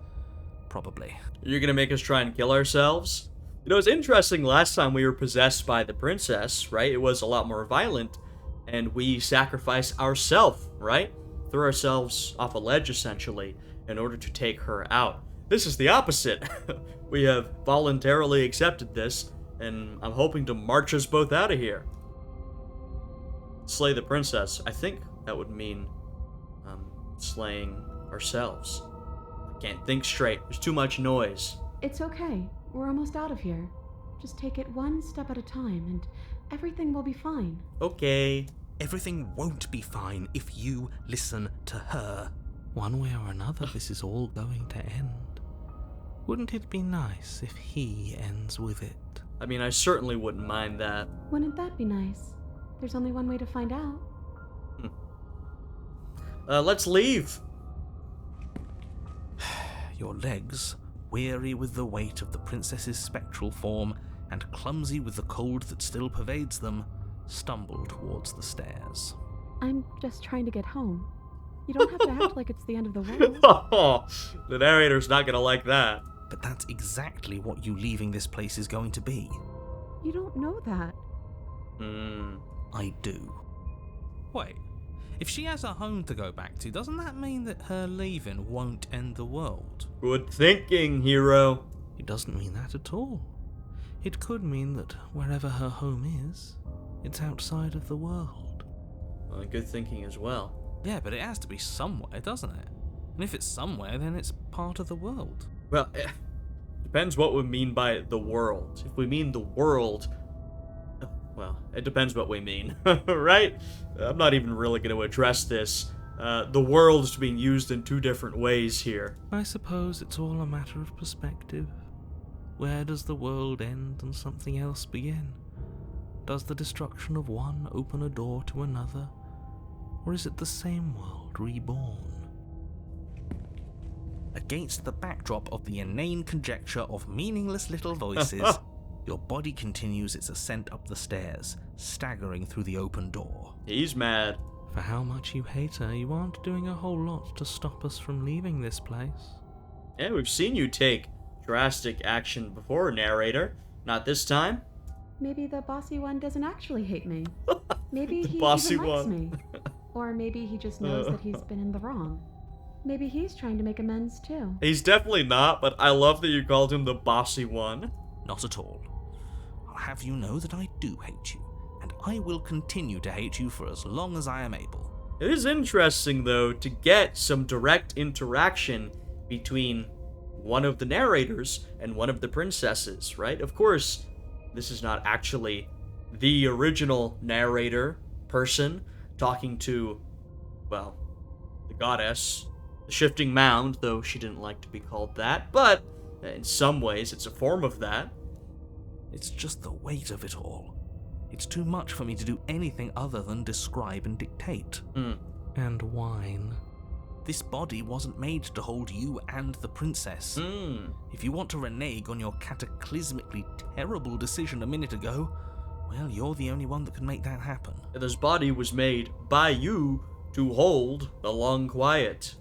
Probably. You're gonna make us try and kill ourselves? It's interesting, last time we were possessed by the princess, right? It was a lot more violent, and we sacrificed ourselves, right? Threw ourselves off a ledge, essentially, in order to take her out. This is the opposite. We have voluntarily accepted this, and I'm hoping to march us both out of here. Slay the princess. I think that would mean slaying ourselves. I can't think straight. There's too much noise. It's okay. We're almost out of here. Just take it one step at a time, and everything will be fine. Okay. Everything won't be fine if you listen to her. One way or another, this is all going to end. Wouldn't it be nice if he ends with it? I mean, I certainly wouldn't mind that. Wouldn't that be nice? There's only one way to find out. Let's leave. Your legs, weary with the weight of the princess's spectral form and clumsy with the cold that still pervades them, stumble towards the stairs. I'm just trying to get home. You don't have to act like it's the end of the world. The narrator's not gonna like that. But that's exactly what you leaving this place is going to be. You don't know that. I do. Wait, if she has a home to go back to, doesn't that mean that her leaving won't end the world? Good thinking, hero. It doesn't mean that at all. It could mean that wherever her home is, it's outside of the world. Well, good thinking as well. Yeah, but it has to be somewhere, doesn't it? And if it's somewhere, then it's part of the world. Well, depends what we mean by the world. If we mean the world, well, it depends what we mean, right? I'm not even really going to address this. The world is being used in two different ways here. I suppose it's all a matter of perspective. Where does the world end and something else begin? Does the destruction of one open a door to another? Or is it the same world reborn? Against the backdrop of the inane conjecture of meaningless little voices, your body continues its ascent up the stairs, staggering through the open door. He's mad. For how much you hate her, you aren't doing a whole lot to stop us from leaving this place. Yeah, we've seen you take drastic action before, narrator. Not this time. Maybe the bossy one doesn't actually hate me. Maybe he bossy even likes one. me. Or maybe he just knows that he's been in the wrong. Maybe he's trying to make amends too. He's definitely not, but I love that you called him the bossy one. Not at all. I'll have you know that I do hate you, and I will continue to hate you for as long as I am able. It is interesting, though, to get some direct interaction between one of the narrators and one of the princesses, right? Of course, this is not actually the original narrator person talking to, well, the goddess, the shifting mound, though she didn't like to be called that, but in some ways it's a form of that. It's just the weight of it all. It's too much for me to do anything other than describe and dictate. And whine. This body wasn't made to hold you and the princess. If you want to renege on your cataclysmically terrible decision a minute ago, well, you're the only one that can make that happen. This body was made by you to hold the long quiet.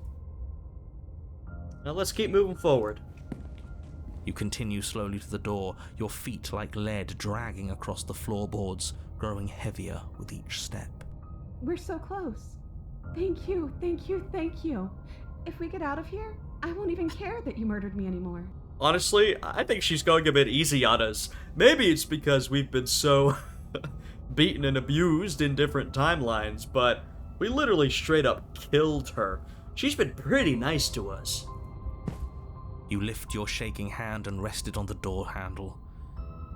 Now let's keep moving forward. You continue slowly to the door, your feet like lead dragging across the floorboards, growing heavier with each step. We're so close. Thank you, thank you, thank you. If we get out of here, I won't even care that you murdered me anymore. Honestly, I think she's going a bit easy on us. Maybe it's because we've been so beaten and abused in different timelines, but we literally straight up killed her. She's been pretty nice to us. You lift your shaking hand and rest it on the door handle,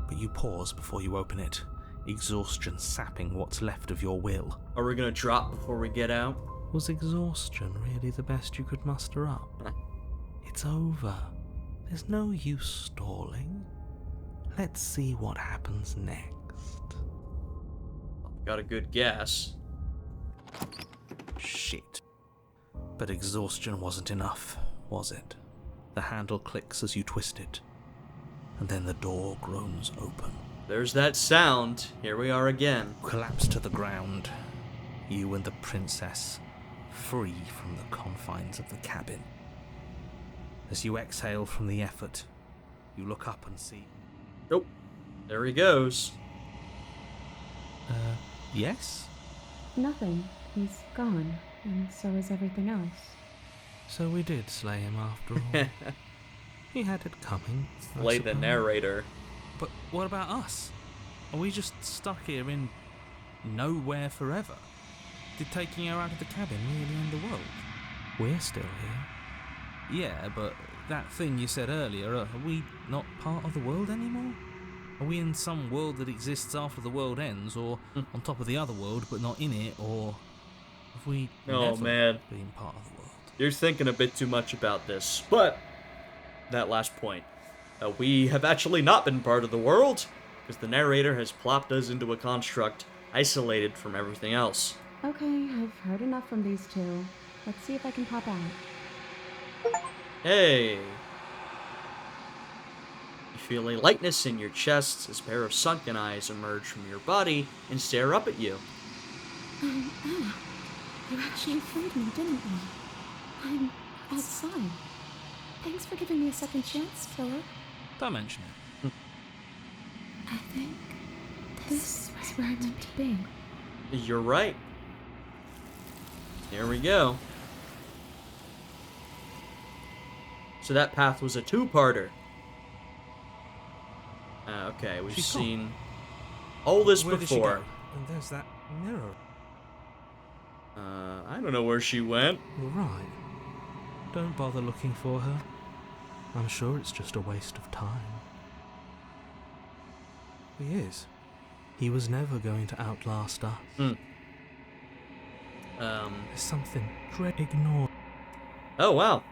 but you pause before you open it, exhaustion sapping what's left of your will. Are we gonna drop before we get out? Was exhaustion really the best you could muster up? It's over. There's no use stalling. Let's see what happens next. Got a good guess. Shit. But exhaustion wasn't enough, was it? The handle clicks as you twist it, and then the door groans open. There's that sound. Here we are again. Collapse to the ground, you and the princess, free from the confines of the cabin. As you exhale from the effort, you look up and see... Oh, there he goes. Yes? Nothing. He's gone, and so is everything else. So we did slay him after all. He had it coming. I Play the suppose. narrator. But what about us? Are we just stuck here in nowhere forever? Did taking her out of the cabin really end the world? We're still here. Yeah, but that thing you said earlier, are we not part of the world anymore? Are we in some world that exists after the world ends, or on top of the other world but not in it, or have we never been part of the world? You're thinking a bit too much about this, but that last point. We have actually not been part of the world, because the narrator has plopped us into a construct isolated from everything else. Okay, I've heard enough from these two. Let's see if I can pop out. Hey! You feel a lightness in your chest as a pair of sunken eyes emerge from your body and stare up at you. Anna, you actually freed me, didn't you? I'm outside. Thanks for giving me a second chance, Philip. Don't mention it. I think this is where I'm meant to be. You're right. There we go. So that path was a two-parter. Okay, we've She's seen all this Where did she before. go? And there's that mirror. I don't know where she went. Right. Don't bother looking for her. I'm sure it's just a waste of time. He is. He was never going to outlast us. There's something ignore. Oh, wow.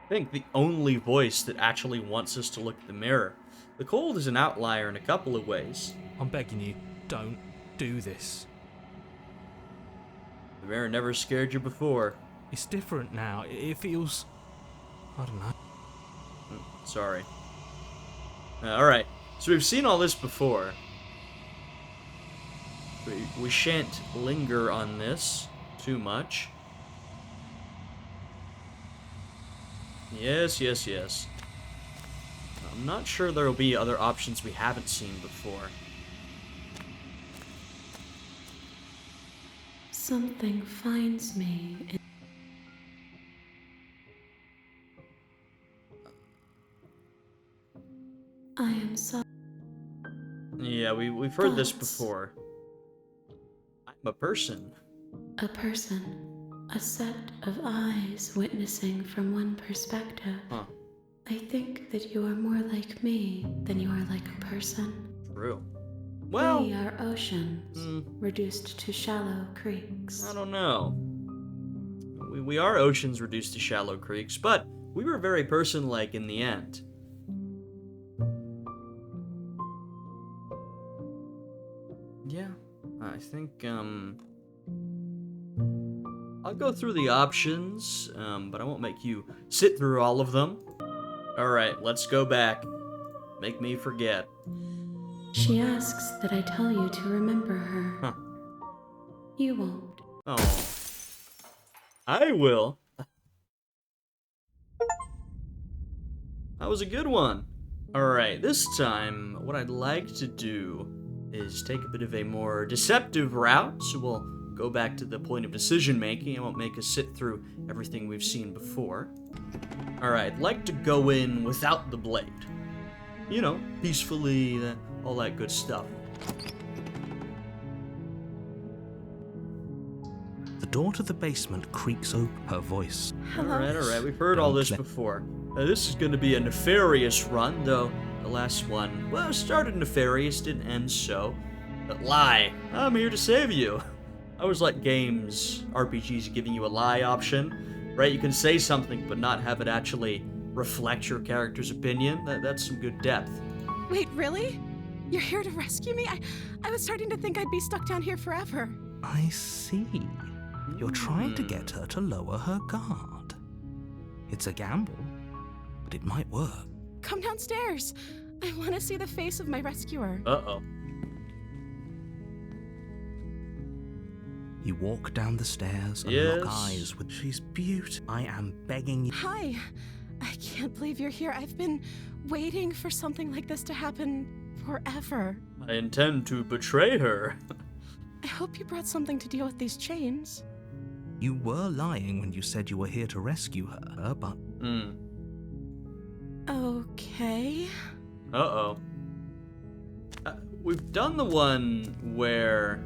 I think the only voice that actually wants us to look at the mirror. The cold is an outlier in a couple of ways. I'm begging you, don't do this. The mirror never scared you before. It's different now. It feels... I don't know. Sorry. Alright, so we've seen all this before. We shan't linger on this too much. Yes, yes, yes. I'm not sure there will be other options we haven't seen before. Something finds me in I am so Yeah, we've heard this Thoughts. before. I'm a person. a person, a set of eyes witnessing from one perspective. Huh, I think that you are more like me than you are like a person. true. Well, We are oceans, mm, reduced to shallow creeks. I don't know. We are oceans reduced to shallow creeks, but we were very person-like in the end. Yeah, I think, I'll go through the options, but I won't make you sit through all of them. Alright, let's go back. Make me forget. She asks that I tell you to remember her. Huh. You won't. Oh. I will. That was a good one. Alright, this time, what I'd like to do is take a bit of a more deceptive route, so we'll go back to the point of decision making. I won't make us sit through everything we've seen before. Alright, I'd like to go in without the blade. You know, peacefully, all that good stuff. The door to the basement creaks open, her voice. Alright, we've heard all this before. This is going to be a nefarious run, though the last one, well, started nefarious, didn't end so. But lie, I'm here to save you. I always like games, RPGs giving you a lie option, right? You can say something but not have it actually reflect your character's opinion. That's some good depth. Wait, really? You're here to rescue me? I was starting to think I'd be stuck down here forever. I see. You're trying to get her to lower her guard. It's a gamble, but it might work. Come downstairs. I want to see the face of my rescuer. Uh-oh. You walk down the stairs and Yes. lock eyes with... She's beautiful. I am begging you. Hi. I can't believe you're here. I've been waiting for something like this to happen forever. I intend to betray her. I hope you brought something to deal with these chains. You were lying when you said you were here to rescue her, but... Okay. Uh-oh. We've done the one where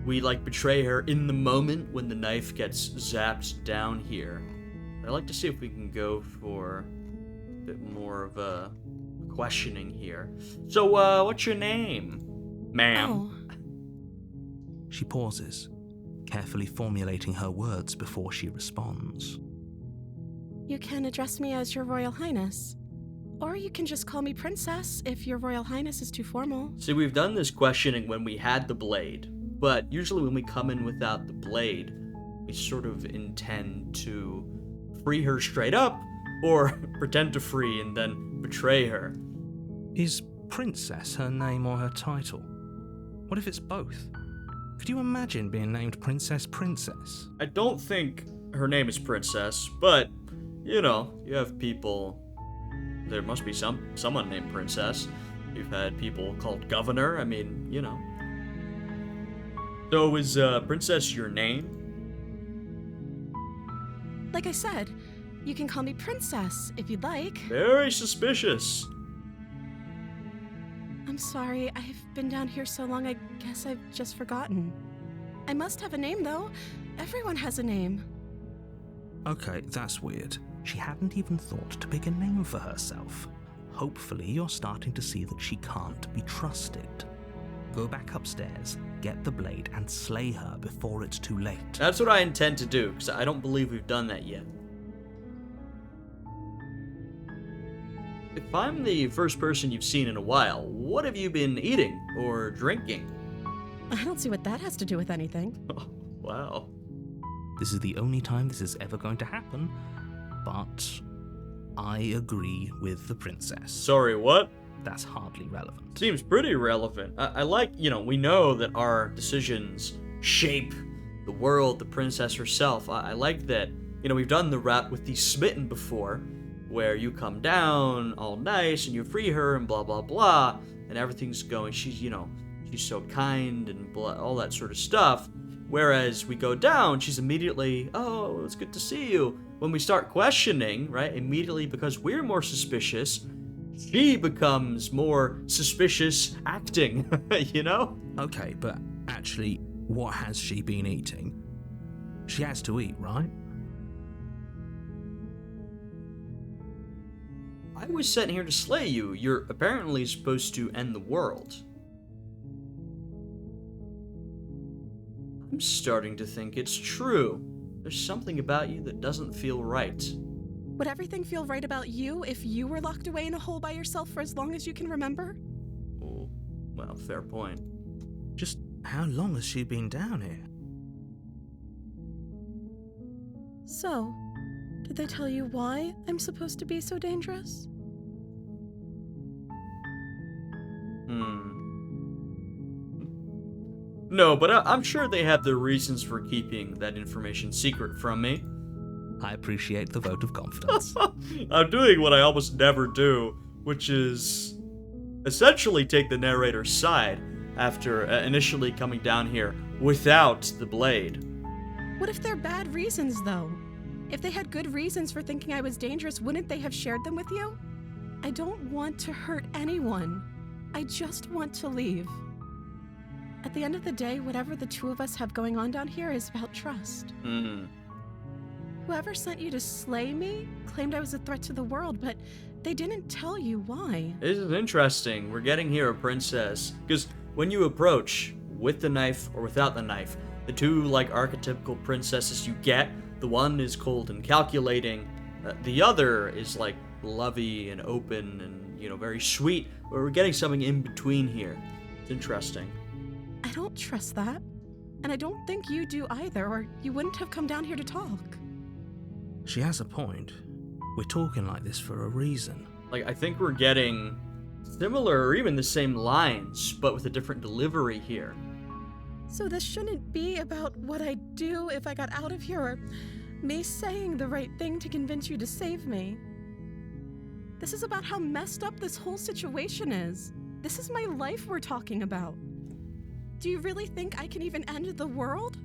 we, like, betray her in the moment when the knife gets zapped down here. I'd like to see if we can go for a bit more of a questioning here. So, what's your name, ma'am? Oh, She pauses, carefully formulating her words before she responds. You can address me as Your Royal Highness. Or you can just call me Princess if Your Royal Highness is too formal. See, we've done this questioning when we had the blade, but usually when we come in without the blade, we sort of intend to free her straight up, or pretend to free and then betray her. Is Princess her name or her title? What if it's both? Could you imagine being named Princess? I don't think her name is Princess, but, you know, you have people... There must be someone named Princess. You've had people called Governor, I mean, you know. So is Princess your name? Like I said, you can call me Princess if you'd like. Very suspicious. I'm sorry, I've been down here so long I guess I've just forgotten. I must have a name though. Everyone has a name. Okay, that's weird. She hadn't even thought to pick a name for herself. Hopefully you're starting to see that she can't be trusted. Go back upstairs, get the blade, and slay her before it's too late. That's what I intend to do, because I don't believe we've done that yet. If I'm the first person you've seen in a while, what have you been eating or drinking? I don't see what that has to do with anything. Oh, wow. This is the only time this is ever going to happen, but I agree with the princess. Sorry, what? That's hardly relevant. Seems pretty relevant. I like, you know, we know that our decisions shape the world, the princess herself. I like that, you know, we've done the rap with the smitten before, where you come down all nice and you free her and blah, blah, blah, and everything's going, she's, you know, she's so kind and blah, all that sort of stuff. Whereas we go down, she's immediately, oh, it's good to see you. When we start questioning, right, immediately because we're more suspicious, she becomes more suspicious acting, you know? Okay, but actually, what has she been eating? She has to eat, right? I was sent here to slay you. You're apparently supposed to end the world. I'm starting to think it's true. There's something about you that doesn't feel right. Would everything feel right about you if you were locked away in a hole by yourself for as long as you can remember? Oh, well, fair point. Just how long has she been down here? So, did they tell you why I'm supposed to be so dangerous? No, but I'm sure they have their reasons for keeping that information secret from me. I appreciate the vote of confidence. I'm doing what I almost never do, which is essentially take the narrator's side after initially coming down here without the blade. What if they're bad reasons, though? If they had good reasons for thinking I was dangerous, wouldn't they have shared them with you? I don't want to hurt anyone. I just want to leave. At the end of the day, whatever the two of us have going on down here is about trust. Whoever sent you to slay me claimed I was a threat to the world, but they didn't tell you why. This is interesting. We're getting here a princess. Because when you approach with the knife or without the knife, the two, like, archetypical princesses you get, the one is cold and calculating, the other is, like, lovey and open and, you know, very sweet. But we're getting something in between here. It's interesting. I don't trust that. And I don't think you do either, or you wouldn't have come down here to talk. She has a point. We're talking like this for a reason. Like, I think we're getting similar or even the same lines, but with a different delivery here. So this shouldn't be about what I'd do if I got out of here, or me saying the right thing to convince you to save me. This is about how messed up this whole situation is. This is my life we're talking about. Do you really think I can even end the world?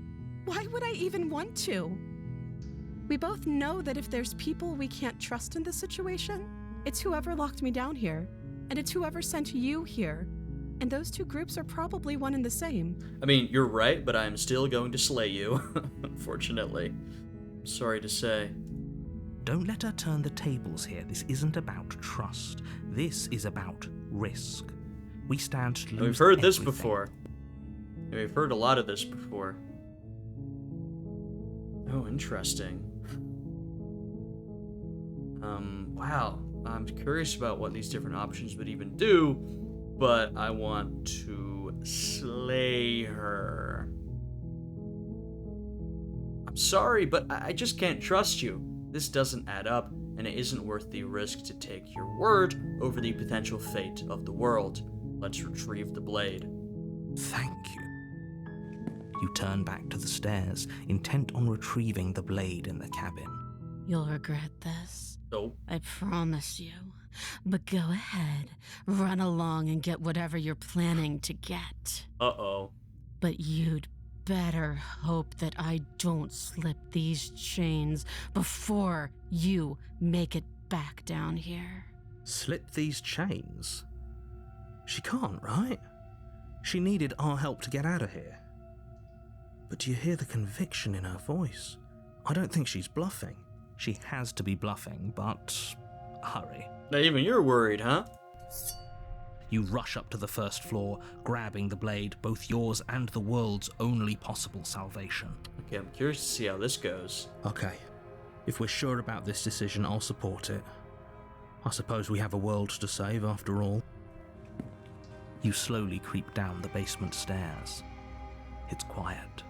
Why would I even want to? We both know that if there's people we can't trust in this situation, it's whoever locked me down here, and it's whoever sent you here. And those two groups are probably one and the same. I mean, you're right, but I'm still going to slay you, unfortunately. Sorry to say. Don't let her turn the tables here. This isn't about trust. This is about risk. We stand to lose We've heard this everything. before. We've heard a lot of this before. Oh, interesting. Wow. I'm curious about what these different options would even do, but I want to slay her. I'm sorry, but I just can't trust you. This doesn't add up, and it isn't worth the risk to take your word over the potential fate of the world. Let's retrieve the blade. Thank you. You turn back to the stairs, intent on retrieving the blade in the cabin. You'll regret this. Oh. I promise you. But go ahead, run along and get whatever you're planning to get. Uh-oh. But you'd better hope that I don't slip these chains before you make it back down here. Slip these chains? She can't, right? She needed our help to get out of here. But do you hear the conviction in her voice? I don't think she's bluffing. She has to be bluffing, but hurry. Now even you're worried, huh? You rush up to the first floor, grabbing the blade, both yours and the world's only possible salvation. Okay, I'm curious to see how this goes. Okay, if we're sure about this decision, I'll support it. I suppose we have a world to save after all. You slowly creep down the basement stairs. It's quiet.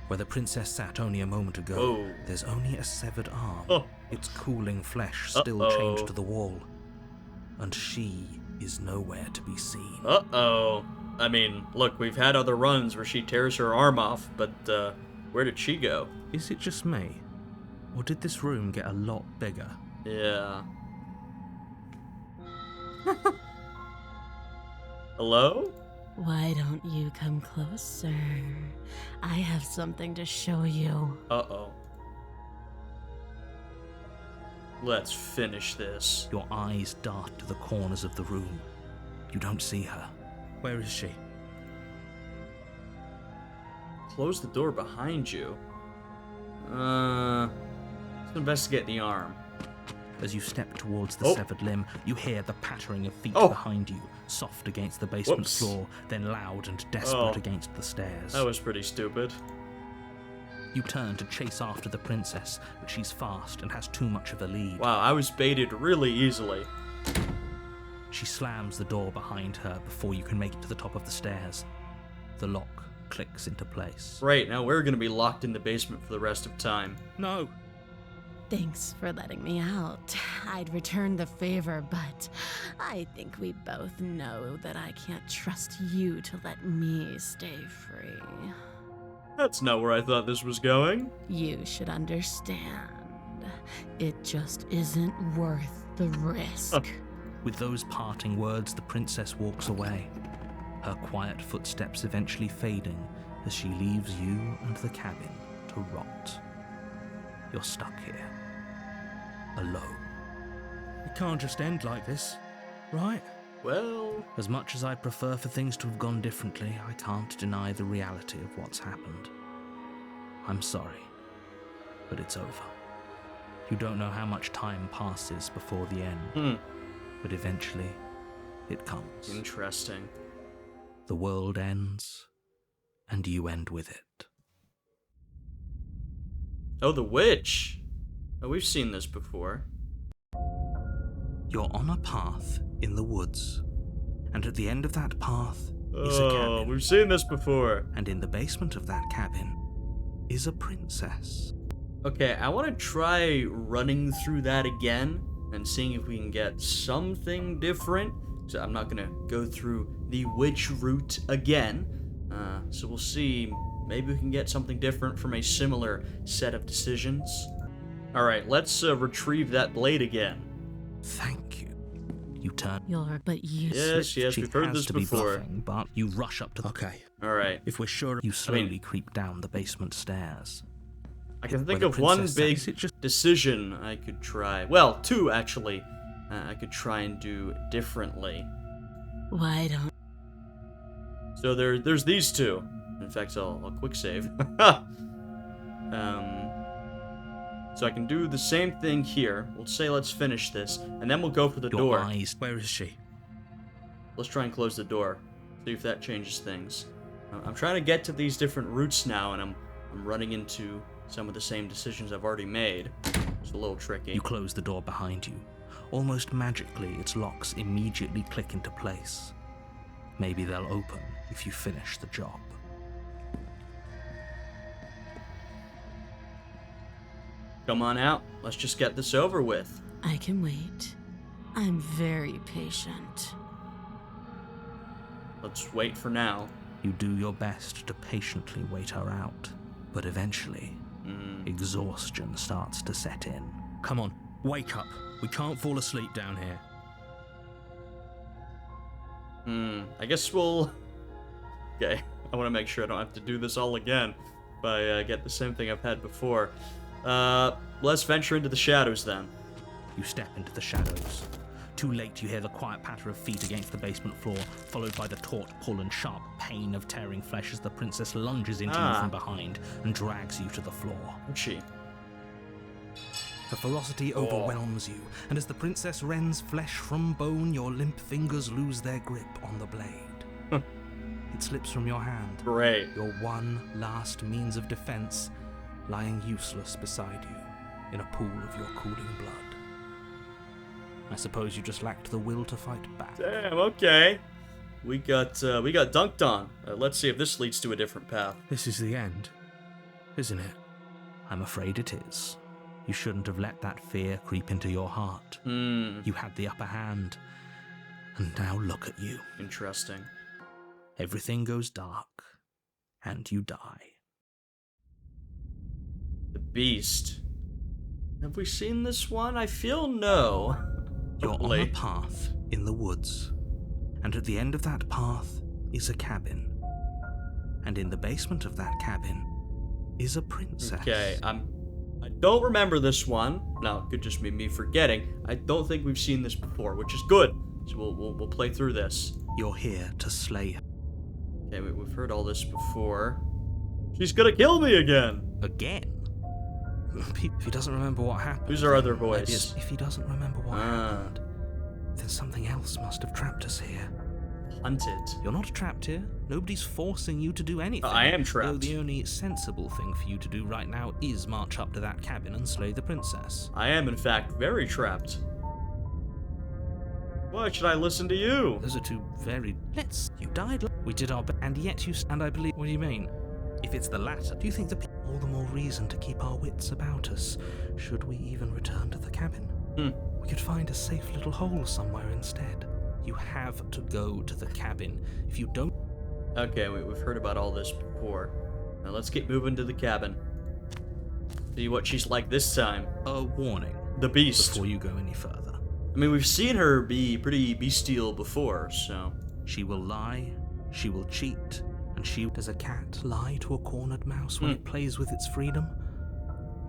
Where the princess sat only a moment ago, Whoa. there's only a severed arm, Oh. its cooling flesh still Uh-oh. chained to the wall. And she is nowhere to be seen. Uh-oh. I mean, look, we've had other runs where she tears her arm off, but, where did she go? Is it just me? Or did this room get a lot bigger? Yeah. Hello? Why don't you come closer? I have something to show you. Uh-oh. Let's finish this. Your eyes dart to the corners of the room. You don't see her. Where is she? Close the door behind you. Let's investigate the arm. As you step towards the Oh. severed limb, you hear the pattering of feet Oh. behind you, soft against the basement Whoops. floor, then loud and desperate Oh. against the stairs. That was pretty stupid. You turn to chase after the princess, but she's fast and has too much of a lead. Wow, I was baited really easily. She slams the door behind her before you can make it to the top of the stairs. The lock clicks into place. Right, now we're gonna be locked in the basement for the rest of time. No! Thanks for letting me out. I'd return the favor, but I think we both know that I can't trust you to let me stay free. That's not where I thought this was going. You should understand. It just isn't worth the risk. With those parting words, the princess walks away, her quiet footsteps eventually fading as she leaves you and the cabin to rot. You're stuck here, alone. It can't just end like this, right? Well, As much as I'd prefer for things to have gone differently, I can't deny the reality of what's happened. I'm sorry, but it's over. You don't know how much time passes before the end, but eventually it comes. interesting. The world ends, and you end with it. Oh, the witch. Oh, we've seen this before. You're on a path in the woods, and at the end of that path is a Oh, cabin. we've seen this before. And in the basement of that cabin is a princess. Okay, I want to try running through that again and seeing if we can get something different. So I'm not going to go through the witch route again. So we'll see. Maybe we can get something different from a similar set of decisions. Alright, let's retrieve that blade again. Thank you. You turn. But you Yes, Slipped. yes, She we've heard has this to be before. bluffing, but you rush up to. Okay. Alright. If we're sure, you slowly creep down the basement stairs. I can Where think the of one princess big sat. Is it just- decision I could try. Well, two actually. I could try and do differently. Why don't So there's these two. In fact, I'll quick save. So I can do the same thing here. We'll say let's finish this, and then we'll go for the Your door. eyes. Where is she? Let's try and close the door. See if that changes things. I'm trying to get to these different routes now, and I'm I'm running into some of the same decisions I've already made. It's a little tricky. You close the door behind you. Almost magically, its locks immediately click into place. Maybe they'll open if you finish the job. Come on out. Let's just get this over with. I can wait. I'm very patient. Let's wait for now. You do your best to patiently wait her out, but eventually, exhaustion starts to set in. Come on, wake up. We can't fall asleep down here. I guess we'll... Okay, I want to make sure I don't have to do this all again if I get the same thing I've had before. Let's venture into the shadows then. You step into the shadows. Too late, you hear the quiet patter of feet against the basement floor, followed by the taut pull and sharp pain of tearing flesh as the princess lunges into you from behind and drags you to the floor. She. Her ferocity overwhelms you, and as the princess rends flesh from bone, your limp fingers lose their grip on the blade. It slips from your hand. Great. Your one last means of defense lying useless beside you in a pool of your cooling blood. I suppose you just lacked the will to fight back. Damn, okay. We got dunked on. Let's see if this leads to a different path. This is the end, isn't it? I'm afraid it is. You shouldn't have let that fear creep into your heart. You had the upper hand, and now look at you. Interesting. Everything goes dark, and you die. The Beast. Have we seen this one? I feel no. You're on a path in the woods, and at the end of that path is a cabin. And in the basement of that cabin is a princess. Okay, I don't remember this one. Now, it could just be me forgetting. I don't think we've seen this before, which is good. So we'll play through this. You're here to slay her. Okay, we've heard all this before. She's gonna kill me again. Again? If he doesn't remember what happened... Who's our other voice? If he doesn't remember what happened, then something else must have trapped us here. Hunted. You're not trapped here. Nobody's forcing you to do anything. I am trapped. Though the only sensible thing for you to do right now is march up to that cabin and slay the princess. I am, in fact, very trapped. Why should I listen to you? Those are two very... You died. We did our best, and yet you... And I believe... What do you mean? If it's the latter, do you think all the more reason to keep our wits about us, should we even return to the cabin? We could find a safe little hole somewhere instead. You have to go to the cabin. If you don't... Okay, we've heard about all this before. Now let's get moving to the cabin. See what she's like this time. A warning. The Beast. Before you go any further. I mean, we've seen her be pretty bestial before, so... She will lie, she will cheat, and does a cat lie to a cornered mouse when it plays with its freedom?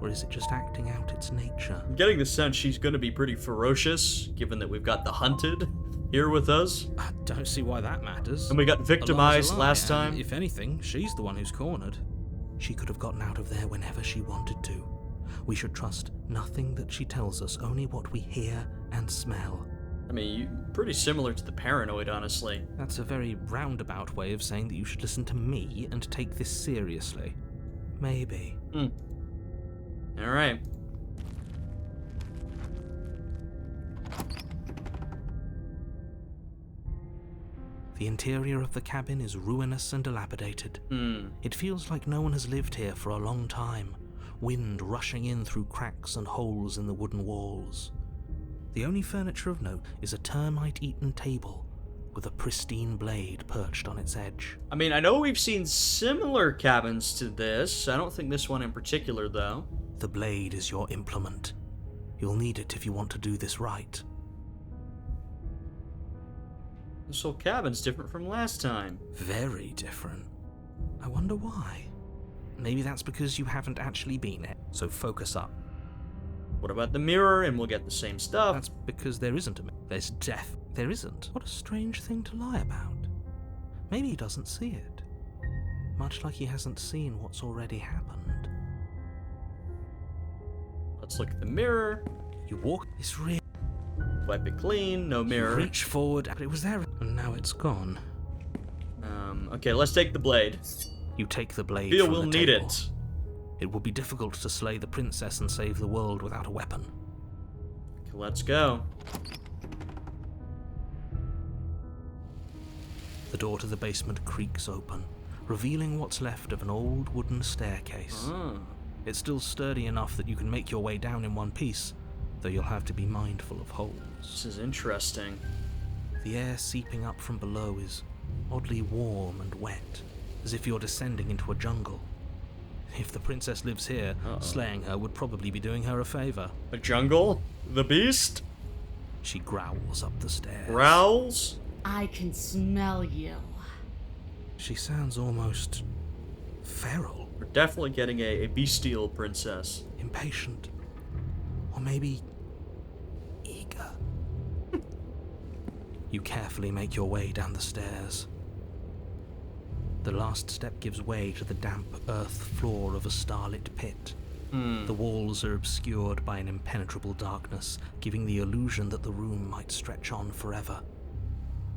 Or is it just acting out its nature? I'm getting the sense she's going to be pretty ferocious, given that we've got the Hunted here with us. I don't see why that matters. And we got victimized last time. If anything, she's the one who's cornered. She could have gotten out of there whenever she wanted to. We should trust nothing that she tells us, only what we hear and smell. I mean, pretty similar to the paranoid, honestly. That's a very roundabout way of saying that you should listen to me and take this seriously. Maybe. Alright. The interior of the cabin is ruinous and dilapidated. It feels like no one has lived here for a long time, wind rushing in through cracks and holes in the wooden walls. The only furniture of note is a termite-eaten table with a pristine blade perched on its edge. I mean, I know we've seen similar cabins to this. I don't think this one in particular, though. The blade is your implement. You'll need it if you want to do this right. This whole cabin's different from last time. Very different. I wonder why. Maybe that's because you haven't actually been it, so focus up. What about the mirror? And we'll get the same stuff. That's because there isn't a mirror. There's death. There isn't. What a strange thing to lie about. Maybe he doesn't see it. Much like he hasn't seen what's already happened. Let's look at the mirror. You walk. It's real. Wipe it clean. No mirror. Reach forward, but it was there, and now it's gone. Okay, let's take the blade. You take the blade Feel from we'll the need table. it. It would be difficult to slay the princess and save the world without a weapon. Let's go. The door to the basement creaks open, revealing what's left of an old wooden staircase. It's still sturdy enough that you can make your way down in one piece, though you'll have to be mindful of holes. This is interesting. The air seeping up from below is oddly warm and wet, as if you're descending into a jungle. If the princess lives here, slaying her would probably be doing her a favor. A jungle? The beast? She growls up the stairs. Growls? I can smell you. She sounds almost feral. We're definitely getting a bestial princess. Impatient. Or maybe eager. You carefully make your way down the stairs. The last step gives way to the damp earth floor of a starlit pit. The walls are obscured by an impenetrable darkness, giving the illusion that the room might stretch on forever.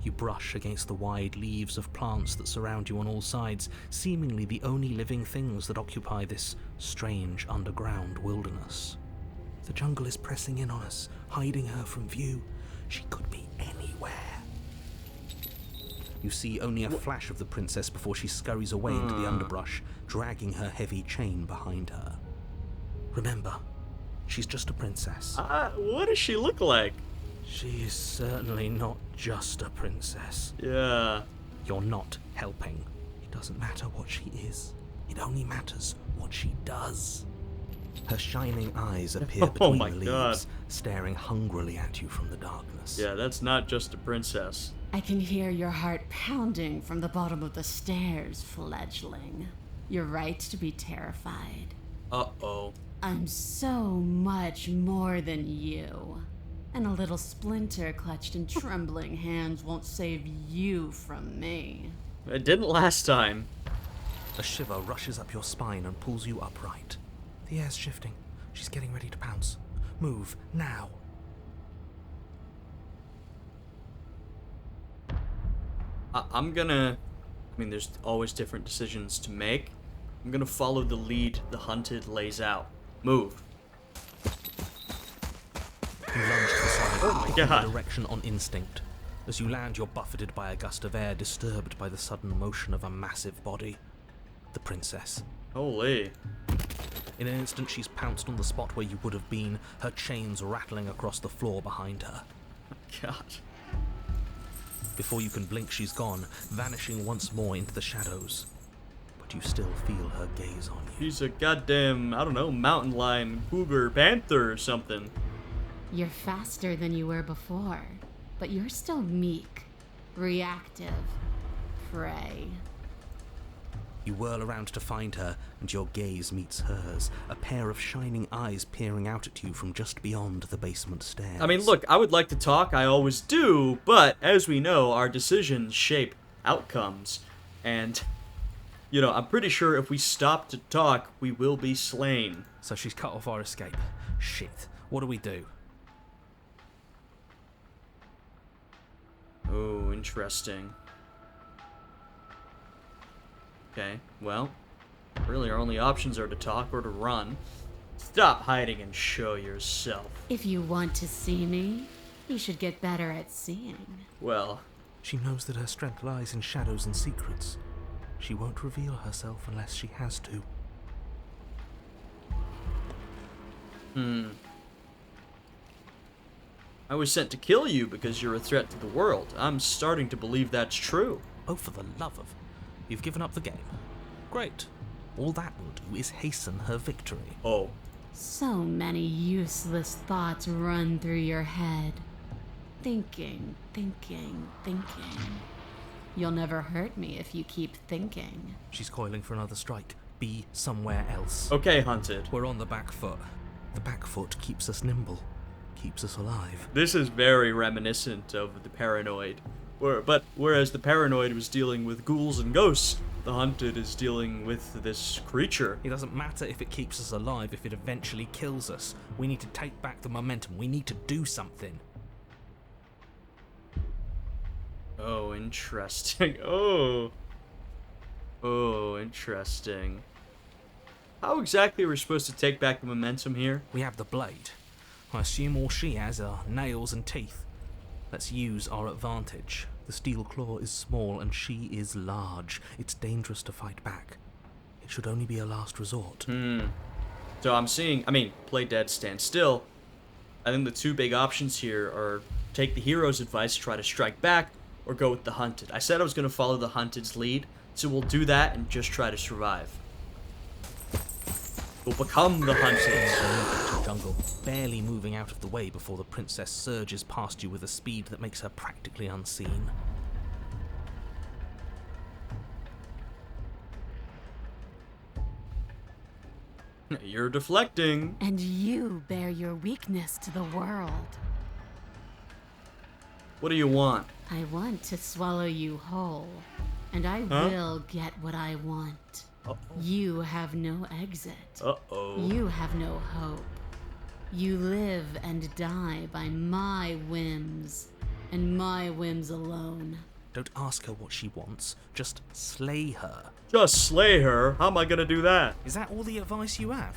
You brush against the wide leaves of plants that surround you on all sides, seemingly the only living things that occupy this strange underground wilderness. The jungle is pressing in on us, hiding her from view. She could be anywhere. You see only a flash of the princess before she scurries away into the underbrush, dragging her heavy chain behind her. Remember, she's just a princess. What does she look like? She is certainly not just a princess. Yeah. You're not helping. It doesn't matter what she is. It only matters what she does. Her shining eyes appear between my the leaves, God. staring hungrily at you from the darkness. Yeah, that's not just a princess. I can hear your heart pounding from the bottom of the stairs, fledgling. You're right to be terrified. Uh-oh. I'm so much more than you. And a little splinter clutched in trembling hands won't save you from me. It didn't last time. A shiver rushes up your spine and pulls you upright. The air's shifting. She's getting ready to pounce. Move, now. There's always different decisions to make. I'm gonna follow the lead the hunted lays out. Move. You lunge to the side, Oh my in God. the direction on instinct. As you land, you're buffeted by a gust of air, disturbed by the sudden motion of a massive body. The princess. Holy. In an instant, she's pounced on the spot where you would have been, her chains rattling across the floor behind her. God. Before you can blink, she's gone, vanishing once more into the shadows. But you still feel her gaze on you. She's a goddamn, I don't know, mountain lion, cougar, panther or something. You're faster than you were before, but you're still meek, reactive, prey. You whirl around to find her, and your gaze meets hers, a pair of shining eyes peering out at you from just beyond the basement stairs. I mean, look, I would like to talk, I always do, but as we know, our decisions shape outcomes. And, I'm pretty sure if we stop to talk, we will be slain. So she's cut off our escape. Shit. What do we do? Oh, interesting. Okay, well, really our only options are to talk or to run. Stop hiding and show yourself. If you want to see me, you should get better at seeing. Well, She knows that her strength lies in shadows and secrets. She won't reveal herself unless she has to. I was sent to kill you because you're a threat to the world. I'm starting to believe that's true. Oh, for the love of... You've given up the game. Great. All that will do is hasten her victory. Oh. So many useless thoughts run through your head. Thinking, thinking, thinking. You'll never hurt me if you keep thinking. She's coiling for another strike. Be somewhere else. Okay, hunted. We're on the back foot. The back foot keeps us nimble. Keeps us alive. This is very reminiscent of the Paranoid. Whereas the Paranoid was dealing with ghouls and ghosts, the hunted is dealing with this creature. It doesn't matter if it keeps us alive if it eventually kills us. We need to take back the momentum. We need to do something. Oh, interesting. Oh, interesting. how exactly are we supposed to take back the momentum here? We have the blade. I assume all she has are nails and teeth. Let's use our advantage. The steel claw is small and she is large. It's dangerous to fight back. It should only be a last resort. So I'm seeing, play dead, stand still. I think the two big options here are take the hero's advice, try to strike back, or go with the hunted. I said I was going to follow the hunted's lead, so we'll do that and just try to survive. We'll become the hunted. Jungle, barely moving out of the way before the princess surges past you with a speed that makes her practically unseen. You're deflecting. And you bear your weakness to the world. What do you want? I want to swallow you whole, and I will get what I want. You have no exit. You have no hope. You live and die by my whims, and my whims alone. Don't ask her what she wants, just slay her. Just slay her? How am I gonna do that? Is that all the advice you have?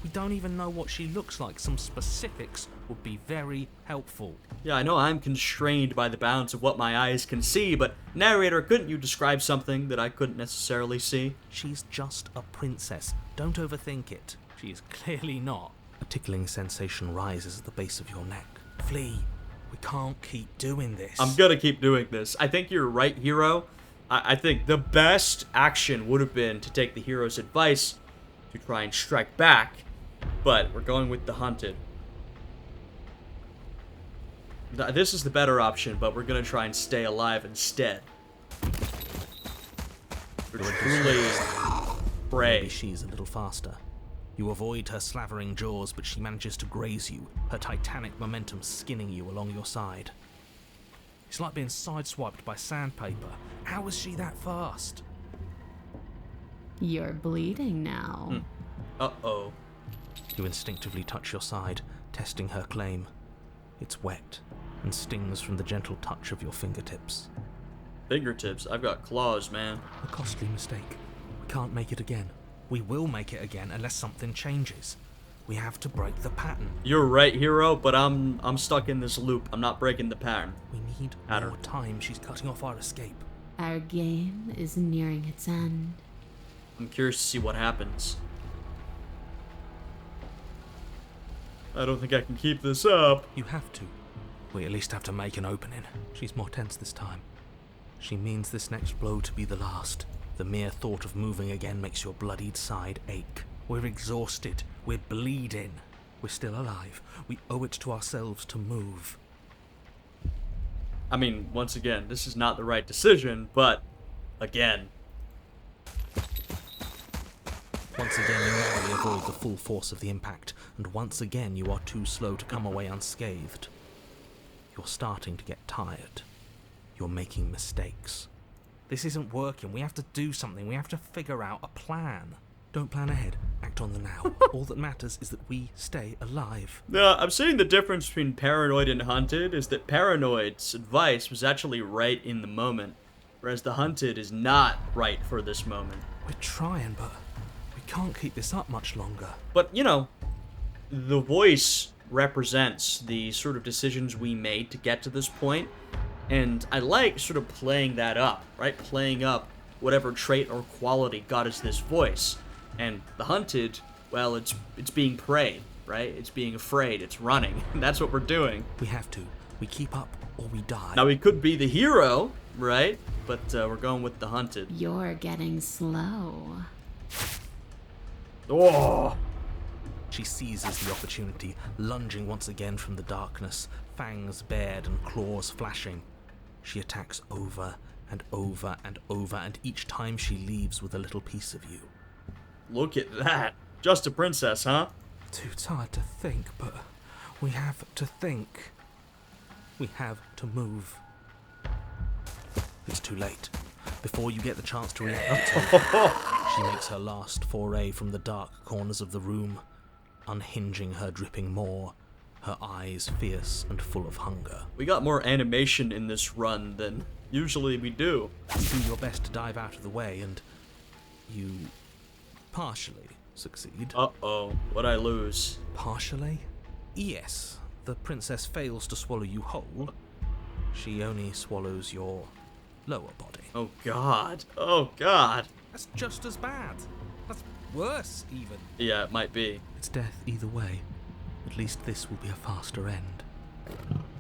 We don't even know what she looks like. Some specifics would be very helpful. Yeah, I know I'm constrained by the bounds of what my eyes can see, but narrator, couldn't you describe something that I couldn't necessarily see? She's just a princess. Don't overthink it. She is clearly not. A tickling sensation rises at the base of your neck. Flee. We can't keep doing this. I'm gonna keep doing this. I think you're right, hero. I think the best action would have been to take the hero's advice to try and strike back, but we're going with the hunted. This is the better option, but we're gonna try and stay alive instead. We're truly prey. Maybe she's a little faster. You avoid her slavering jaws, but she manages to graze you, her titanic momentum skinning you along your side. It's like being sideswiped by sandpaper. How is she that fast? You're bleeding now. Uh-oh. You instinctively touch your side, testing her claim. It's wet and stings from the gentle touch of your fingertips. Fingertips? I've got claws, man. A costly mistake. We can't make it again. We will make it again unless something changes. We have to break the pattern. You're right, hero, but I'm stuck in this loop. I'm not breaking the pattern. We need more time. She's cutting off our escape. Our game is nearing its end. I'm curious to see what happens. I don't think I can keep this up. You have to. We at least have to make an opening. She's more tense this time. She means this next blow to be the last. The mere thought of moving again makes your bloodied side ache. We're exhausted. We're bleeding. We're still alive. We owe it to ourselves to move. I mean, once again, this is not the right decision, but again. Once again, you narrowly avoid the full force of the impact, and once again you are too slow to come away unscathed. You're starting to get tired. You're making mistakes. This isn't working. We have to do something. We have to figure out a plan. Don't plan ahead. Act on the now. All that matters is that we stay alive. I'm saying the difference between Paranoid and Hunted is that Paranoid's advice was actually right in the moment, whereas the Hunted is not right for this moment. We're trying, but we can't keep this up much longer. But, you know, the voice represents the sort of decisions we made to get to this point, and I like sort of playing that up, right? Playing up whatever trait or quality got us this voice. And the hunted, well, it's being preyed, right? It's being afraid, it's running. That's what we're doing. We have to. We keep up or we die. Now, we could be the hero, right? But we're going with the hunted. You're getting slow. Oh! She seizes the opportunity, lunging once again from the darkness, fangs bared and claws flashing. She attacks over and over and over, and each time she leaves with a little piece of you. Look at that. Just a princess, huh? Too tired to think, but we have to think. We have to move. It's too late. Before you get the chance to react, she makes her last foray from the dark corners of the room, unhinging her dripping maw, her eyes fierce and full of hunger. We got more animation in this run than usually we do. You do your best to dive out of the way, and you partially succeed. Uh-oh, what'd I lose? Partially? Yes. The princess fails to swallow you whole. She only swallows your lower body. Oh god. Oh god. That's just as bad. That's worse, even. Yeah, it might be. It's death either way. At least this will be a faster end.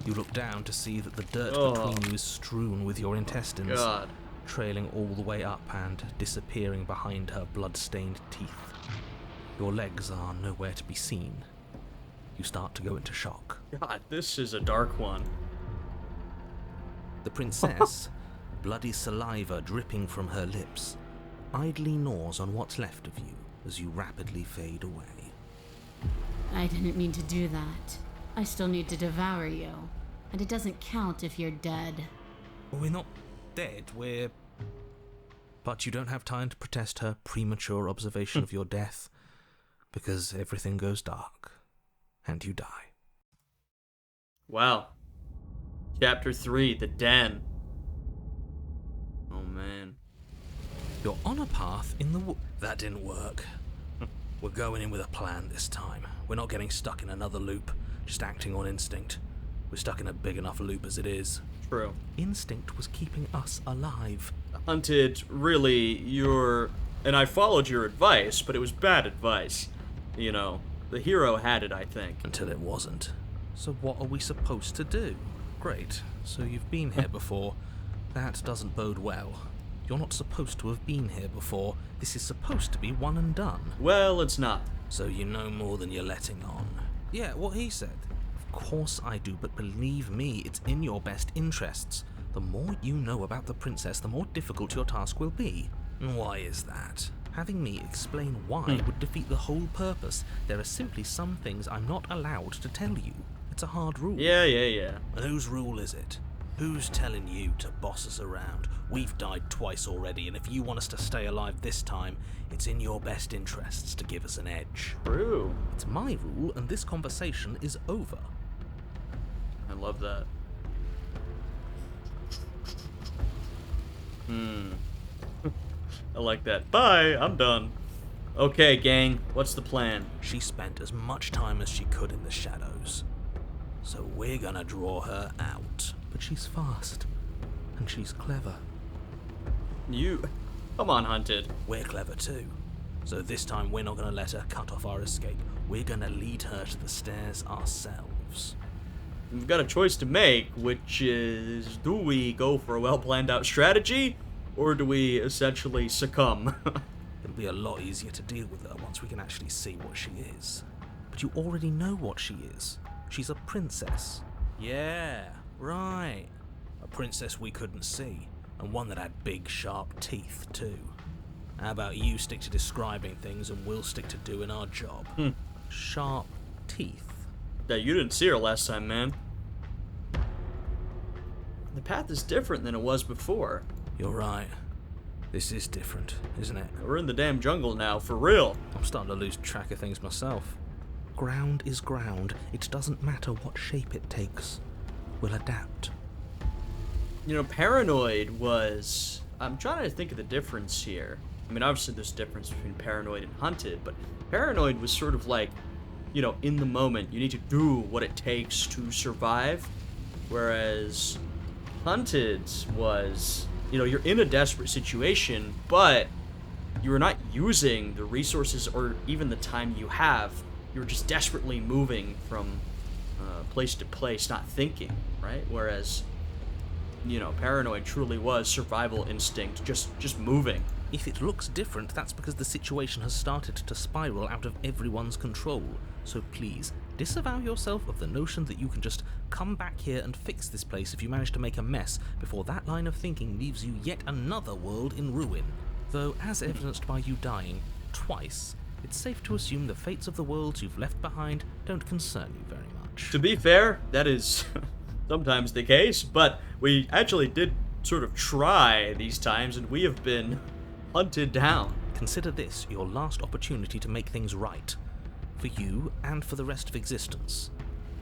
You look down to see that the dirt between you is strewn with your intestines, God. trailing all the way up and disappearing behind her blood-stained teeth. Your legs are nowhere to be seen. You start to go into shock. God, this is a dark one. The princess, bloody saliva dripping from her lips, idly gnaws on what's left of you as you rapidly fade away. I didn't mean to do that. I still need to devour you. And it doesn't count if you're dead. We're not dead, we're... But you don't have time to protest her premature observation of your death, because everything goes dark, and you die. Wow. Chapter 3, The Den. Oh man. You're on a path in the That didn't work. We're going in with a plan this time. We're not getting stuck in another loop, just acting on instinct. We're stuck in a big enough loop as it is. True. Instinct was keeping us alive. Hunted, really, and I followed your advice, but it was bad advice. You know, the hero had it, I think. Until it wasn't. So what are we supposed to do? Great. So you've been here before. That doesn't bode well. You're not supposed to have been here before. This is supposed to be one and done. Well, it's not. So you know more than you're letting on. Yeah, what he said. Of course I do, but believe me, it's in your best interests. The more you know about the princess, the more difficult your task will be. And why is that? Having me explain why would defeat the whole purpose. There are simply some things I'm not allowed to tell you. It's a hard rule. Yeah. And whose rule is it? Who's telling you to boss us around? We've died twice already, and if you want us to stay alive this time, it's in your best interests to give us an edge. True. It's my rule, and this conversation is over. I love that. I like that. Bye, I'm done. Okay, gang, what's the plan? She spent as much time as she could in the shadows. So we're gonna draw her out. But she's fast. And she's clever. Come on, Hunted. We're clever too. So this time we're not gonna let her cut off our escape. We're gonna lead her to the stairs ourselves. We've got a choice to make, which is, do we go for a well-planned out strategy, or do we essentially succumb? It'll be a lot easier to deal with her once we can actually see what she is. But you already know what she is. She's a princess. Yeah, right. A princess we couldn't see, and one that had big, sharp teeth, too. How about you stick to describing things and we'll stick to doing our job? Sharp teeth. Yeah, you didn't see her last time, man. The path is different than it was before. You're right. This is different, isn't it? We're in the damn jungle now, for real. I'm starting to lose track of things myself. Ground is ground. It doesn't matter what shape it takes. We'll adapt. You know, Paranoid was... I'm trying to think of the difference here. I mean, obviously there's a difference between Paranoid and Hunted, but Paranoid was sort of like, you know, in the moment. You need to do what it takes to survive. Whereas Hunted was, you know, you're in a desperate situation, but you're not using the resources or even the time you have. You're just desperately moving from place to place, not thinking, right? Whereas, you know, Paranoid truly was survival instinct, just moving. If it looks different, that's because the situation has started to spiral out of everyone's control. So please, disavow yourself of the notion that you can just come back here and fix this place if you manage to make a mess before that line of thinking leaves you yet another world in ruin. Though, as evidenced by you dying twice, it's safe to assume the fates of the worlds you've left behind don't concern you very much. To be fair, that is sometimes the case, but we actually did sort of try these times, and we have been hunted down. Consider this your last opportunity to make things right. For you and for the rest of existence.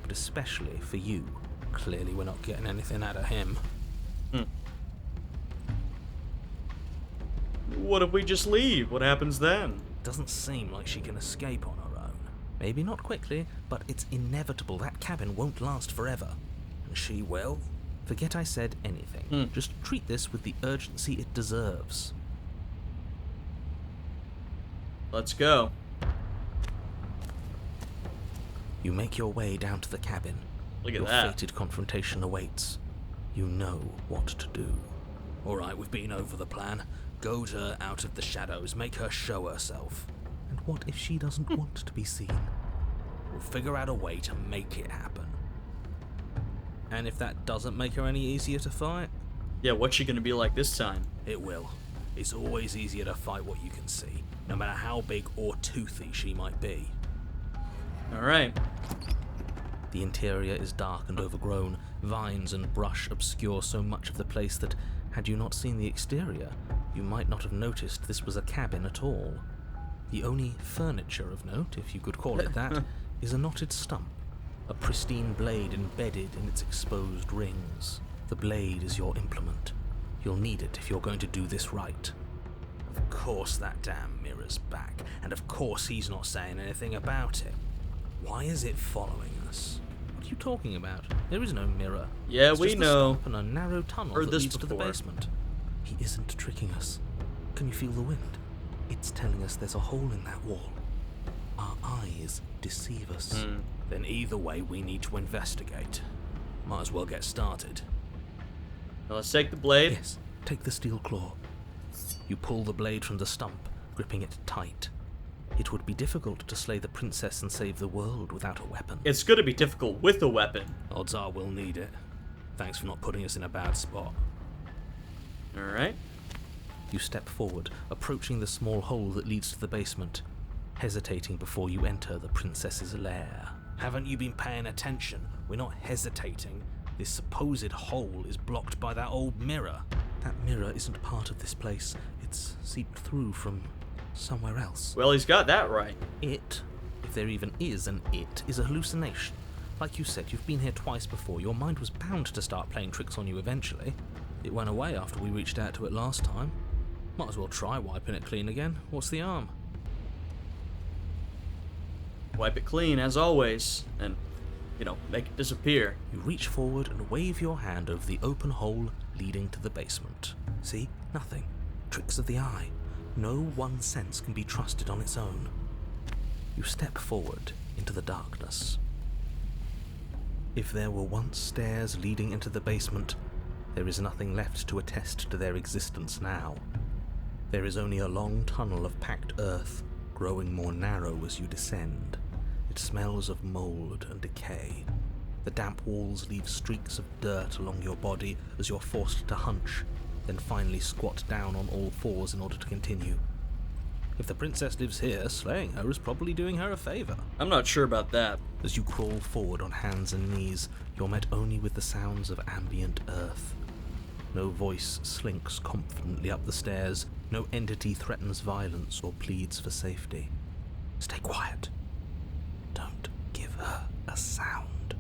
But especially for you. Clearly we're not getting anything out of him. What if we just leave? What happens then? Doesn't seem like she can escape on her own. Maybe not quickly, but it's inevitable. That cabin won't last forever. And she will. Forget I said anything. Just treat this with the urgency it deserves. Let's go. You make your way down to the cabin. Look at Your that. fated confrontation awaits. You know what to do. All right, we've been over the plan. Goad her out of the shadows. Make her show herself. And what if she doesn't want to be seen? We'll figure out a way to make it happen. And if that doesn't make her any easier to fight, Yeah, what's she gonna be like this time? it will. It's always easier to fight what you can see, no matter how big or toothy she might be. Alright. The interior is dark and overgrown. Vines and brush obscure so much of the place that, had you not seen the exterior, you might not have noticed this was a cabin at all. The only furniture of note, if you could call it that, is a knotted stump, a pristine blade embedded in its exposed rings. The blade is your implement. You'll need it if you're going to do this right. Of course that damn mirror's back, and of course he's not saying anything about it. Why is it following us? What are you talking about? There is no mirror. Yeah, It's we just a know. stump and a narrow tunnel Heard that this leads to the before. basement. He isn't tricking us. Can you feel the wind? It's telling us there's a hole in that wall. Our eyes deceive us. Then either way, we need to investigate. Might as well get started. Now let's take the blade. Yes, take the steel claw. You pull the blade from the stump, gripping it tight. It would be difficult to slay the princess and save the world without a weapon. It's gonna be difficult with a weapon. Odds are we'll need it. Thanks for not putting us in a bad spot. Alright. You step forward, approaching the small hole that leads to the basement, hesitating before you enter the princess's lair. Haven't you been paying attention? We're not hesitating. This supposed hole is blocked by that old mirror. That mirror isn't part of this place. It's seeped through from somewhere else. Well, he's got that right. It, if there even is an it, is a hallucination. Like you said, you've been here twice before. Your mind was bound to start playing tricks on you eventually. It went away after we reached out to it last time. Might as well try wiping it clean again. What's the harm? Wipe it clean, as always, and, make it disappear. You reach forward and wave your hand over the open hole leading to the basement. See? Nothing. Tricks of the eye. No one sense can be trusted on its own. You step forward into the darkness. If there were once stairs leading into the basement, there is nothing left to attest to their existence now. There is only a long tunnel of packed earth, growing more narrow as you descend. It smells of mold and decay. The damp walls leave streaks of dirt along your body as you're forced to hunch, then finally squat down on all fours in order to continue. If the princess lives here, slaying her is probably doing her a favor. I'm not sure about that. As you crawl forward on hands and knees, you're met only with the sounds of ambient earth. No voice slinks confidently up the stairs. No entity threatens violence or pleads for safety. Stay quiet. Don't give her a sound.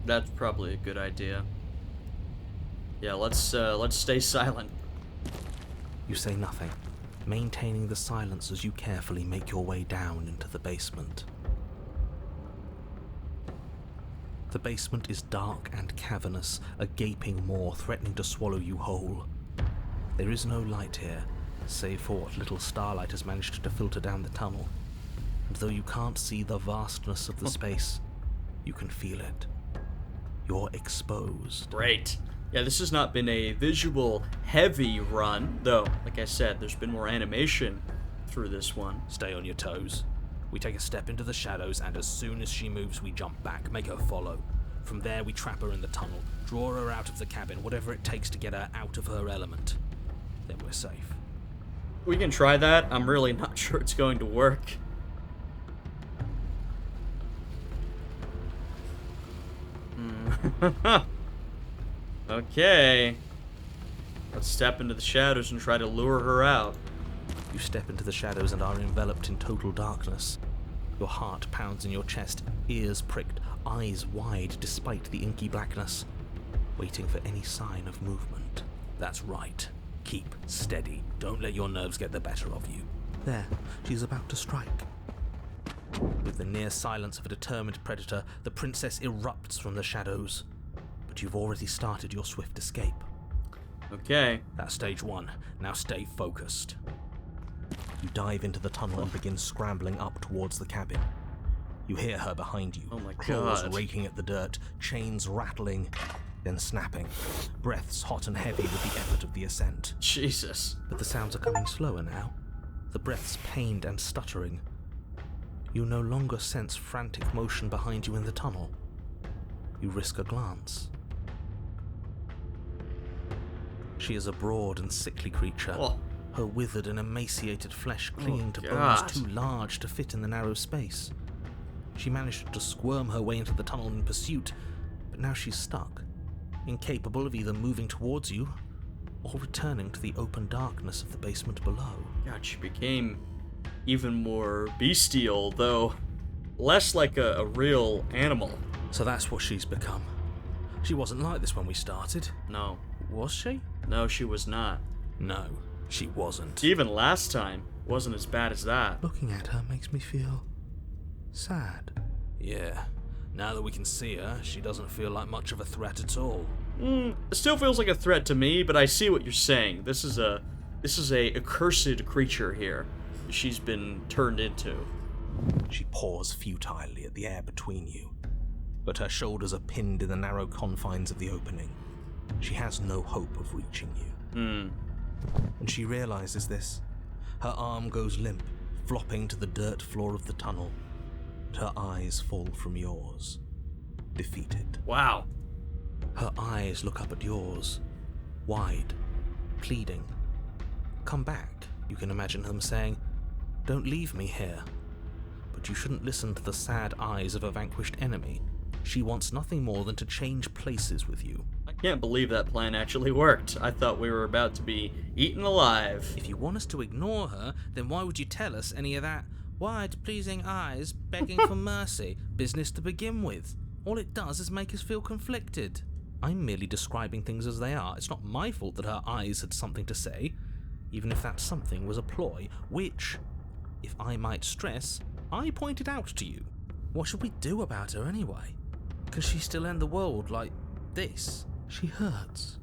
That's probably a good idea. Yeah, let's stay silent. You say nothing, maintaining the silence as you carefully make your way down into the basement. The basement is dark and cavernous, a gaping maw threatening to swallow you whole. There is no light here, save for what little starlight has managed to filter down the tunnel. And though you can't see the vastness of the space, you can feel it. You're exposed. Great. Yeah, this has not been a visual heavy run, though, like I said, there's been more animation through this one. Stay on your toes. We take a step into the shadows, and as soon as she moves, we jump back, make her follow. From there, we trap her in the tunnel, draw her out of the cabin, whatever it takes to get her out of her element. Then we're safe. We can try that. I'm really not sure it's going to work. Okay. Let's step into the shadows and try to lure her out. You step into the shadows and are enveloped in total darkness. Your heart pounds in your chest, ears pricked, eyes wide despite the inky blackness, waiting for any sign of movement. That's right. Keep steady. Don't let your nerves get the better of you. There, she's about to strike. With the near silence of a determined predator, the princess erupts from the shadows. But you've already started your swift escape. Okay. That's stage 1. Now stay focused. You dive into the tunnel and begin scrambling up towards the cabin. You hear her behind you. Oh my claws God. raking at the dirt, chains rattling, then snapping. Breaths hot and heavy with the effort of the ascent. Jesus. But the sounds are coming slower now. The breaths pained and stuttering. You no longer sense frantic motion behind you in the tunnel. You risk a glance. She is a broad and sickly creature, Oh. her withered and emaciated flesh clinging to God. bones too large to fit in the narrow space. She managed to squirm her way into the tunnel in pursuit, but now she's stuck, incapable of either moving towards you or returning to the open darkness of the basement below. God, she became even more bestial, though less like a real animal. So that's what she's become. She wasn't like this when we started. No. Was she? No, she was not. No, she wasn't. Even last time wasn't as bad as that. Looking at her makes me feel sad. Yeah. Now that we can see her, she doesn't feel like much of a threat at all. It still feels like a threat to me, but I see what you're saying. This is a accursed creature here. She's been turned into. She paws futilely at the air between you, but her shoulders are pinned in the narrow confines of the opening. She has no hope of reaching you. And she realizes this. Her arm goes limp, flopping to the dirt floor of the tunnel, and her eyes fall from yours, defeated. Wow. Her eyes look up at yours, wide, pleading. Come back, you can imagine them saying. Don't leave me here. But you shouldn't listen to the sad eyes of a vanquished enemy. She wants nothing more than to change places with you. I can't believe that plan actually worked. I thought we were about to be eaten alive. If you want us to ignore her, then why would you tell us any of that wide, pleasing eyes begging for mercy business to begin with? All it does is make us feel conflicted. I'm merely describing things as they are. It's not my fault that her eyes had something to say, even if that something was a ploy, which, if I might stress, I pointed out to you. What should we do about her anyway? Can she still end the world like this? She hurts.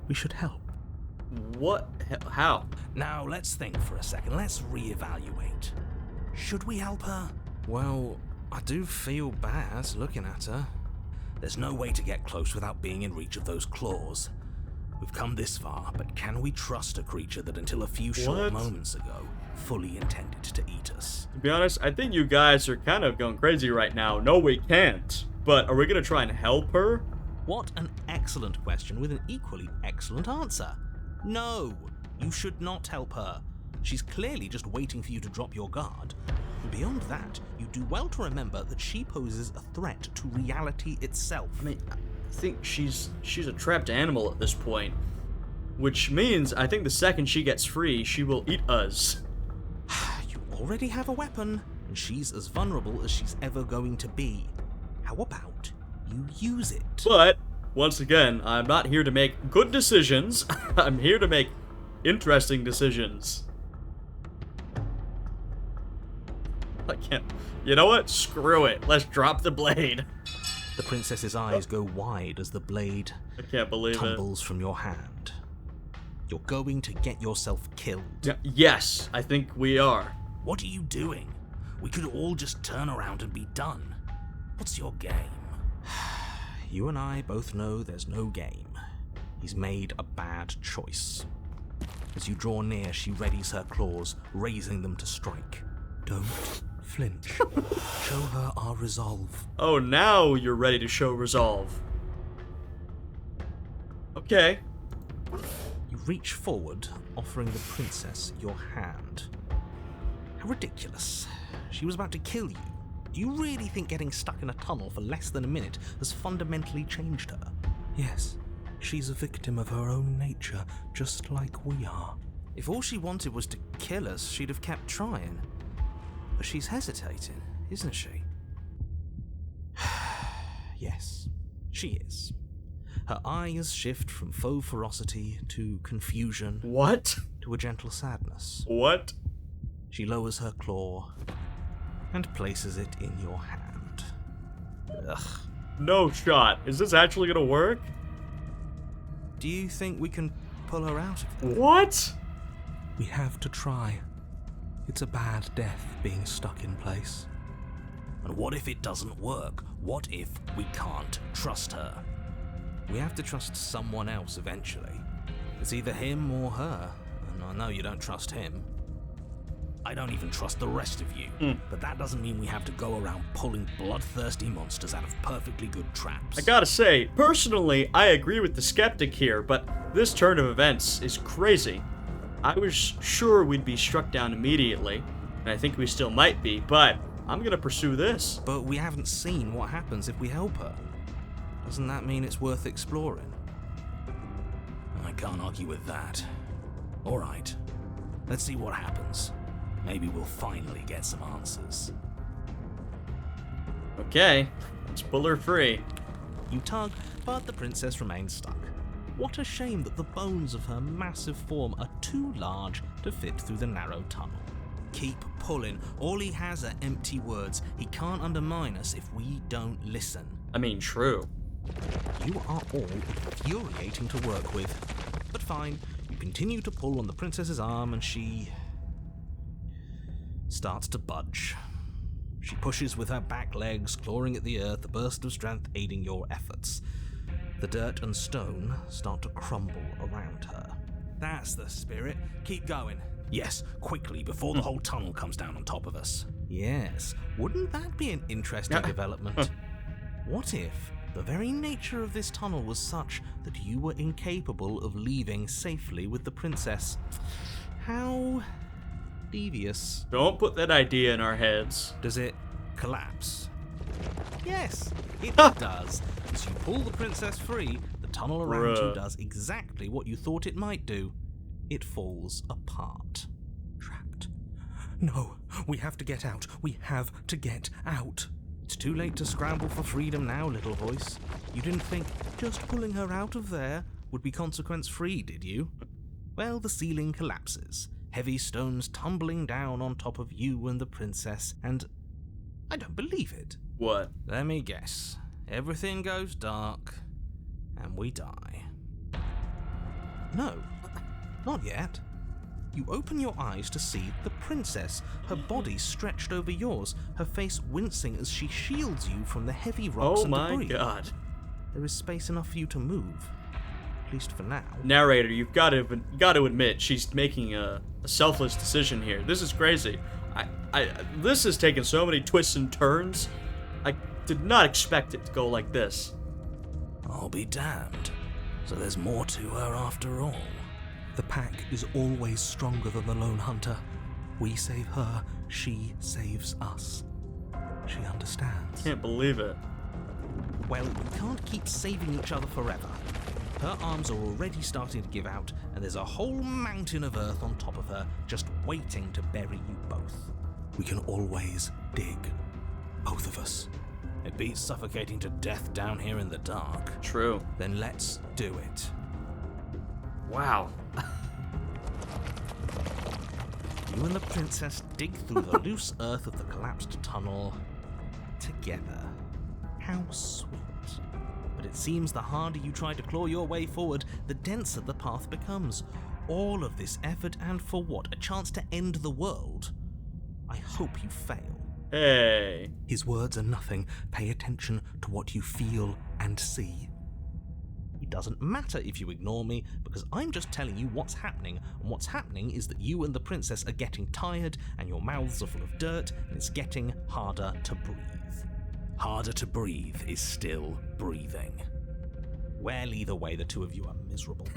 We should help. What? How? Now, let's think for a second. Let's reevaluate. Should we help her? Well, I do feel bad looking at her. There's no way to get close without being in reach of those claws. We've come this far, but can we trust a creature that until a few short moments ago fully intended to eat us? To be honest, I think you guys are kind of going crazy right now. No, we can't. But are we going to try and help her? What an excellent question with an equally excellent answer. No, you should not help her. She's clearly just waiting for you to drop your guard. And beyond that, you do well to remember that she poses a threat to reality itself. I mean, I think she's a trapped animal at this point. Which means I think the second she gets free, she will eat us. You already have a weapon, and she's as vulnerable as she's ever going to be. How about you use it? But, once again, I'm not here to make good decisions. I'm here to make interesting decisions. I can't. You know what? Screw it. Let's drop the blade. The princess's eyes go wide as the blade I can't believe tumbles from your hand. You're going to get yourself killed. Yes, I think we are. What are you doing? We could all just turn around and be done. What's your game? You and I both know there's no game. He's made a bad choice. As you draw near, she readies her claws, raising them to strike. Don't flinch. Show her our resolve. Oh, now you're ready to show resolve. Okay. You reach forward, offering the princess your hand. How ridiculous. She was about to kill you. Do you really think getting stuck in a tunnel for less than a minute has fundamentally changed her? Yes, she's a victim of her own nature, just like we are. If all she wanted was to kill us, she'd have kept trying. But she's hesitating, isn't she? Yes, she is. Her eyes shift from faux ferocity to confusion What? to a gentle sadness. What? She lowers her claw and places it in your hand. Ugh. No shot. Is this actually gonna work? Do you think we can pull her out of there? What? We have to try. It's a bad death being stuck in place. And what if it doesn't work? What if we can't trust her? We have to trust someone else eventually. It's either him or her, and I know you don't trust him. I don't even trust the rest of you, but that doesn't mean we have to go around pulling bloodthirsty monsters out of perfectly good traps. I gotta say, personally, I agree with the skeptic here, but this turn of events is crazy. I was sure we'd be struck down immediately, and I think we still might be, but I'm gonna pursue this. But we haven't seen what happens if we help her. Doesn't that mean it's worth exploring? I can't argue with that. Alright, let's see what happens. Maybe we'll finally get some answers. Okay, let's pull her free. You tug, but the princess remains stuck. What a shame that the bones of her massive form are too large to fit through the narrow tunnel. Keep pulling. All he has are empty words. He can't undermine us if we don't listen. I mean, true. You are all infuriating to work with. But fine, you continue to pull on the princess's arm and she starts to budge. She pushes with her back legs, clawing at the earth, a burst of strength aiding your efforts. The dirt and stone start to crumble around her. That's the spirit. Keep going. Yes, quickly, before the whole tunnel comes down on top of us. Yes, wouldn't that be an interesting development? What if the very nature of this tunnel was such that you were incapable of leaving safely with the princess? How devious. Don't put that idea in our heads. Does it collapse? Yes, it does. As you pull the princess free, the tunnel around you does exactly what you thought it might do. It falls apart. Trapped. No, we have to get out. We have to get out. It's too late to scramble for freedom now, little voice. You didn't think just pulling her out of there would be consequence-free, did you? Well, the ceiling collapses. Heavy stones tumbling down on top of you and the princess, and I don't believe it. What? Let me guess. Everything goes dark, and we die. No, not yet. You open your eyes to see the princess, her body stretched over yours, her face wincing as she shields you from the heavy rocks and debris. Oh my god. There is space enough for you to move, at least for now. Narrator, you've got to admit, she's making a selfless decision here. This is crazy. This has taken so many twists and turns. I did not expect it to go like this. I'll be damned. So there's more to her after all. The pack is always stronger than the lone hunter. We save her, she saves us. She understands. Can't believe it. Well, we can't keep saving each other forever. Her arms are already starting to give out, and there's a whole mountain of earth on top of her, just waiting to bury you both. We can always dig. Both of us. It beats suffocating to death down here in the dark. True. Then let's do it. Wow. You and the princess dig through the loose earth of the collapsed tunnel together. How sweet. But it seems the harder you try to claw your way forward, the denser the path becomes. All of this effort, and for what? A chance to end the world? I hope you fail. Hey. His words are nothing. Pay attention to what you feel and see. It doesn't matter if you ignore me, because I'm just telling you what's happening, and what's happening is that you and the princess are getting tired, and your mouths are full of dirt, and it's getting harder to breathe. Harder to breathe is still breathing. Well, either way, the two of you are miserable.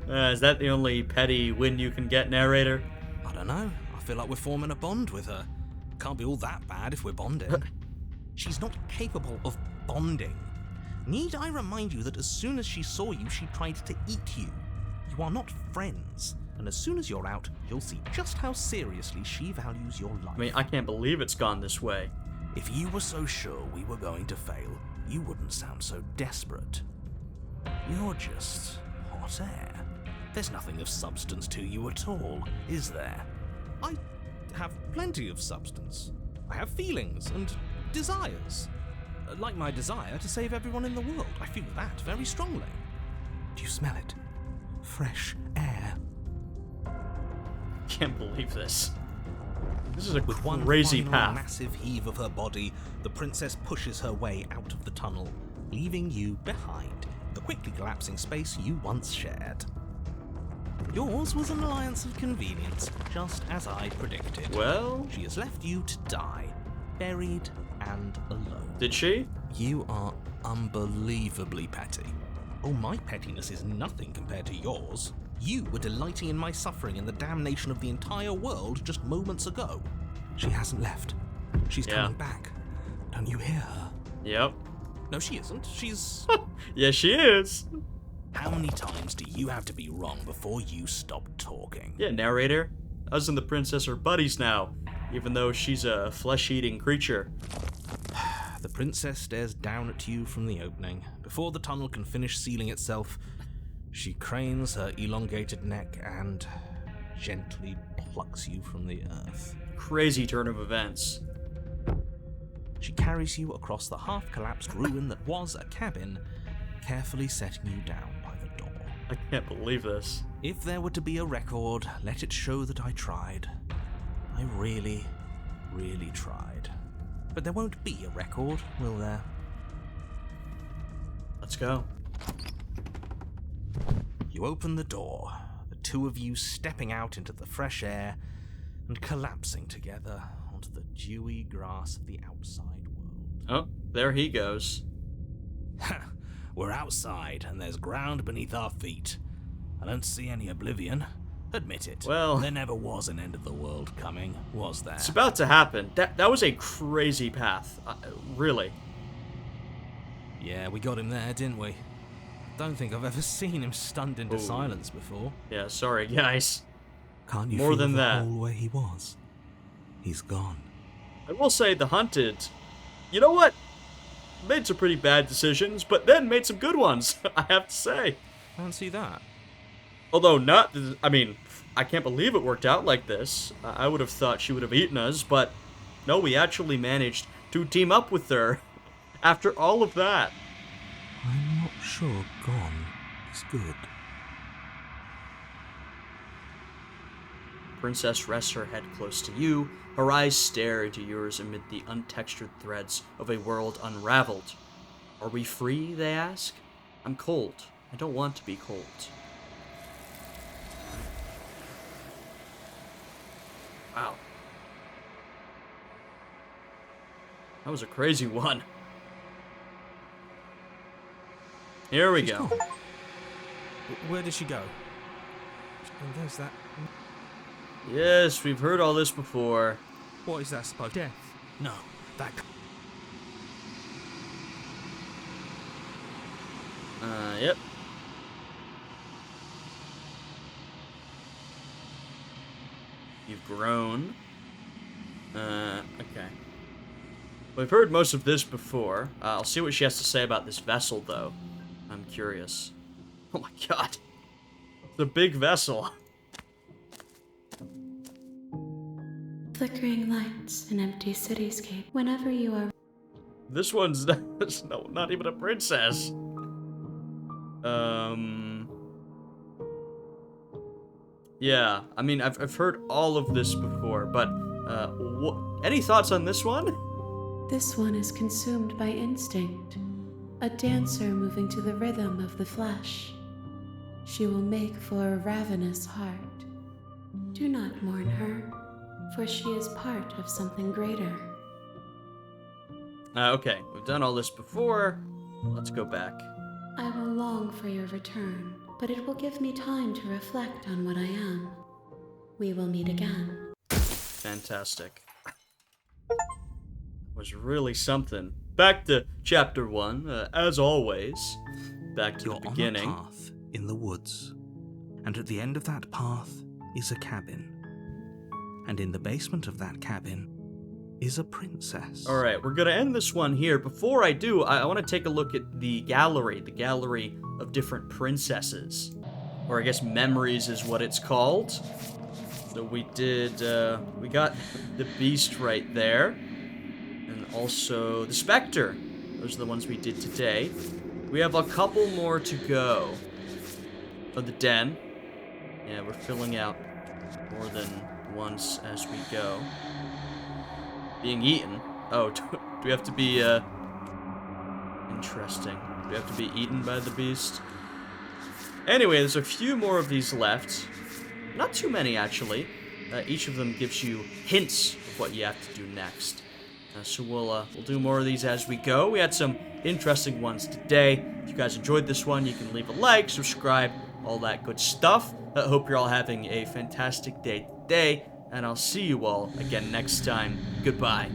Is that the only petty win you can get, narrator? I don't know. I feel like we're forming a bond with her. Can't be all that bad if we're bonding. She's not capable of bonding. Need I remind you that as soon as she saw you, she tried to eat you? You are not friends, and as soon as you're out, you'll see just how seriously she values your life. I mean, I can't believe it's gone this way. If you were so sure we were going to fail, you wouldn't sound so desperate. You're just hot air. There's nothing of substance to you at all, is there? I have plenty of substance. I have feelings and desires. Like my desire to save everyone in the world. I feel that very strongly. Do you smell it? Fresh air. Can't believe this. This is a With one crazy final path. massive heave of her body, the princess pushes her way out of the tunnel, leaving you behind, the quickly collapsing space you once shared. Yours was an alliance of convenience, just as I predicted. Well, She has left you to die, buried and alone. did she? You are unbelievably petty. Oh, my pettiness is nothing compared to yours. You were delighting in my suffering and the damnation of the entire world just moments ago. She hasn't left. She's Yeah. coming back. Don't you hear her? Yep. No, she isn't. She's... Yeah, she is. How many times do you have to be wrong before you stop talking? Yeah, narrator. Us and the princess are buddies now, even though she's a flesh-eating creature. The princess stares down at you from the opening. Before the tunnel can finish sealing itself, she cranes her elongated neck and gently plucks you from the earth. Crazy turn of events. She carries you across the half-collapsed ruin that was a cabin, carefully setting you down by the door. I can't believe this. If there were to be a record, let it show that I tried. I really, really tried. But there won't be a record, will there? Let's go. You open the door, the two of you stepping out into the fresh air and collapsing together onto the dewy grass of the outside world. Oh, there he goes. We're outside, and there's ground beneath our feet. I don't see any oblivion. Admit it. Well, there never was an end of the world coming, was there? it's about to happen. That was a crazy path. Really. Yeah, we got him there, didn't we? Don't think I've ever seen him stunned into Ooh. silence before. Yeah, sorry, guys. Can't you More feel than the that. hole where he was? He's gone. I will say the Hunted, you know what? Made some pretty bad decisions, but then made some good ones, I have to say. Fancy that. Although not, I mean, I can't believe it worked out like this. I would have thought she would have eaten us, but no, we actually managed to team up with her after all of that. I'm not sure gone is good. Princess rests her head close to you. Her eyes stare into yours amid the untextured threads of a world unraveled. Are we free, they ask? I'm cold. I don't want to be cold. Wow. That was a crazy one. Here we She's go. gone. Where did she go? And there's that. Yes, we've heard all this before. What is that supposed to? Death. No, that. Yep. You've grown. Okay. We've heard most of this before. I'll see what she has to say about this vessel, though. I'm curious. Oh my god. The big vessel. Flickering lights, an empty cityscape. Whenever you are This one's not even a princess. Yeah, I mean, I've heard all of this before, but, any thoughts on this one? This one is consumed by instinct, a dancer moving to the rhythm of the flesh. She will make for a ravenous heart. Do not mourn her, for she is part of something greater. Okay, we've done all this before. Let's go back. I will long for your return, but it will give me time to reflect on what I am. We will meet again. Fantastic. Was really something. Back to chapter 1, as always. Back to You're the beginning. on a path in the woods, and at the end of that path is a cabin. And in the basement of that cabin is a princess. Alright, we're gonna end this one here. Before I do, I want to take a look at the gallery of different princesses. Or I guess memories is what it's called. So we got the beast right there. And also the Spectre. Those are the ones we did today. We have a couple more to go. For the den. Yeah, we're filling out more than once as we go. Being eaten. Oh, do we have to be, interesting. Do we have to be eaten by the beast? Anyway, there's a few more of these left. Not too many, actually. Each of them gives you hints of what you have to do next. So we'll do more of these as we go. We had some interesting ones today. If you guys enjoyed this one, you can leave a like, subscribe, all that good stuff. I hope you're all having a fantastic day today, and I'll see you all again next time. Goodbye.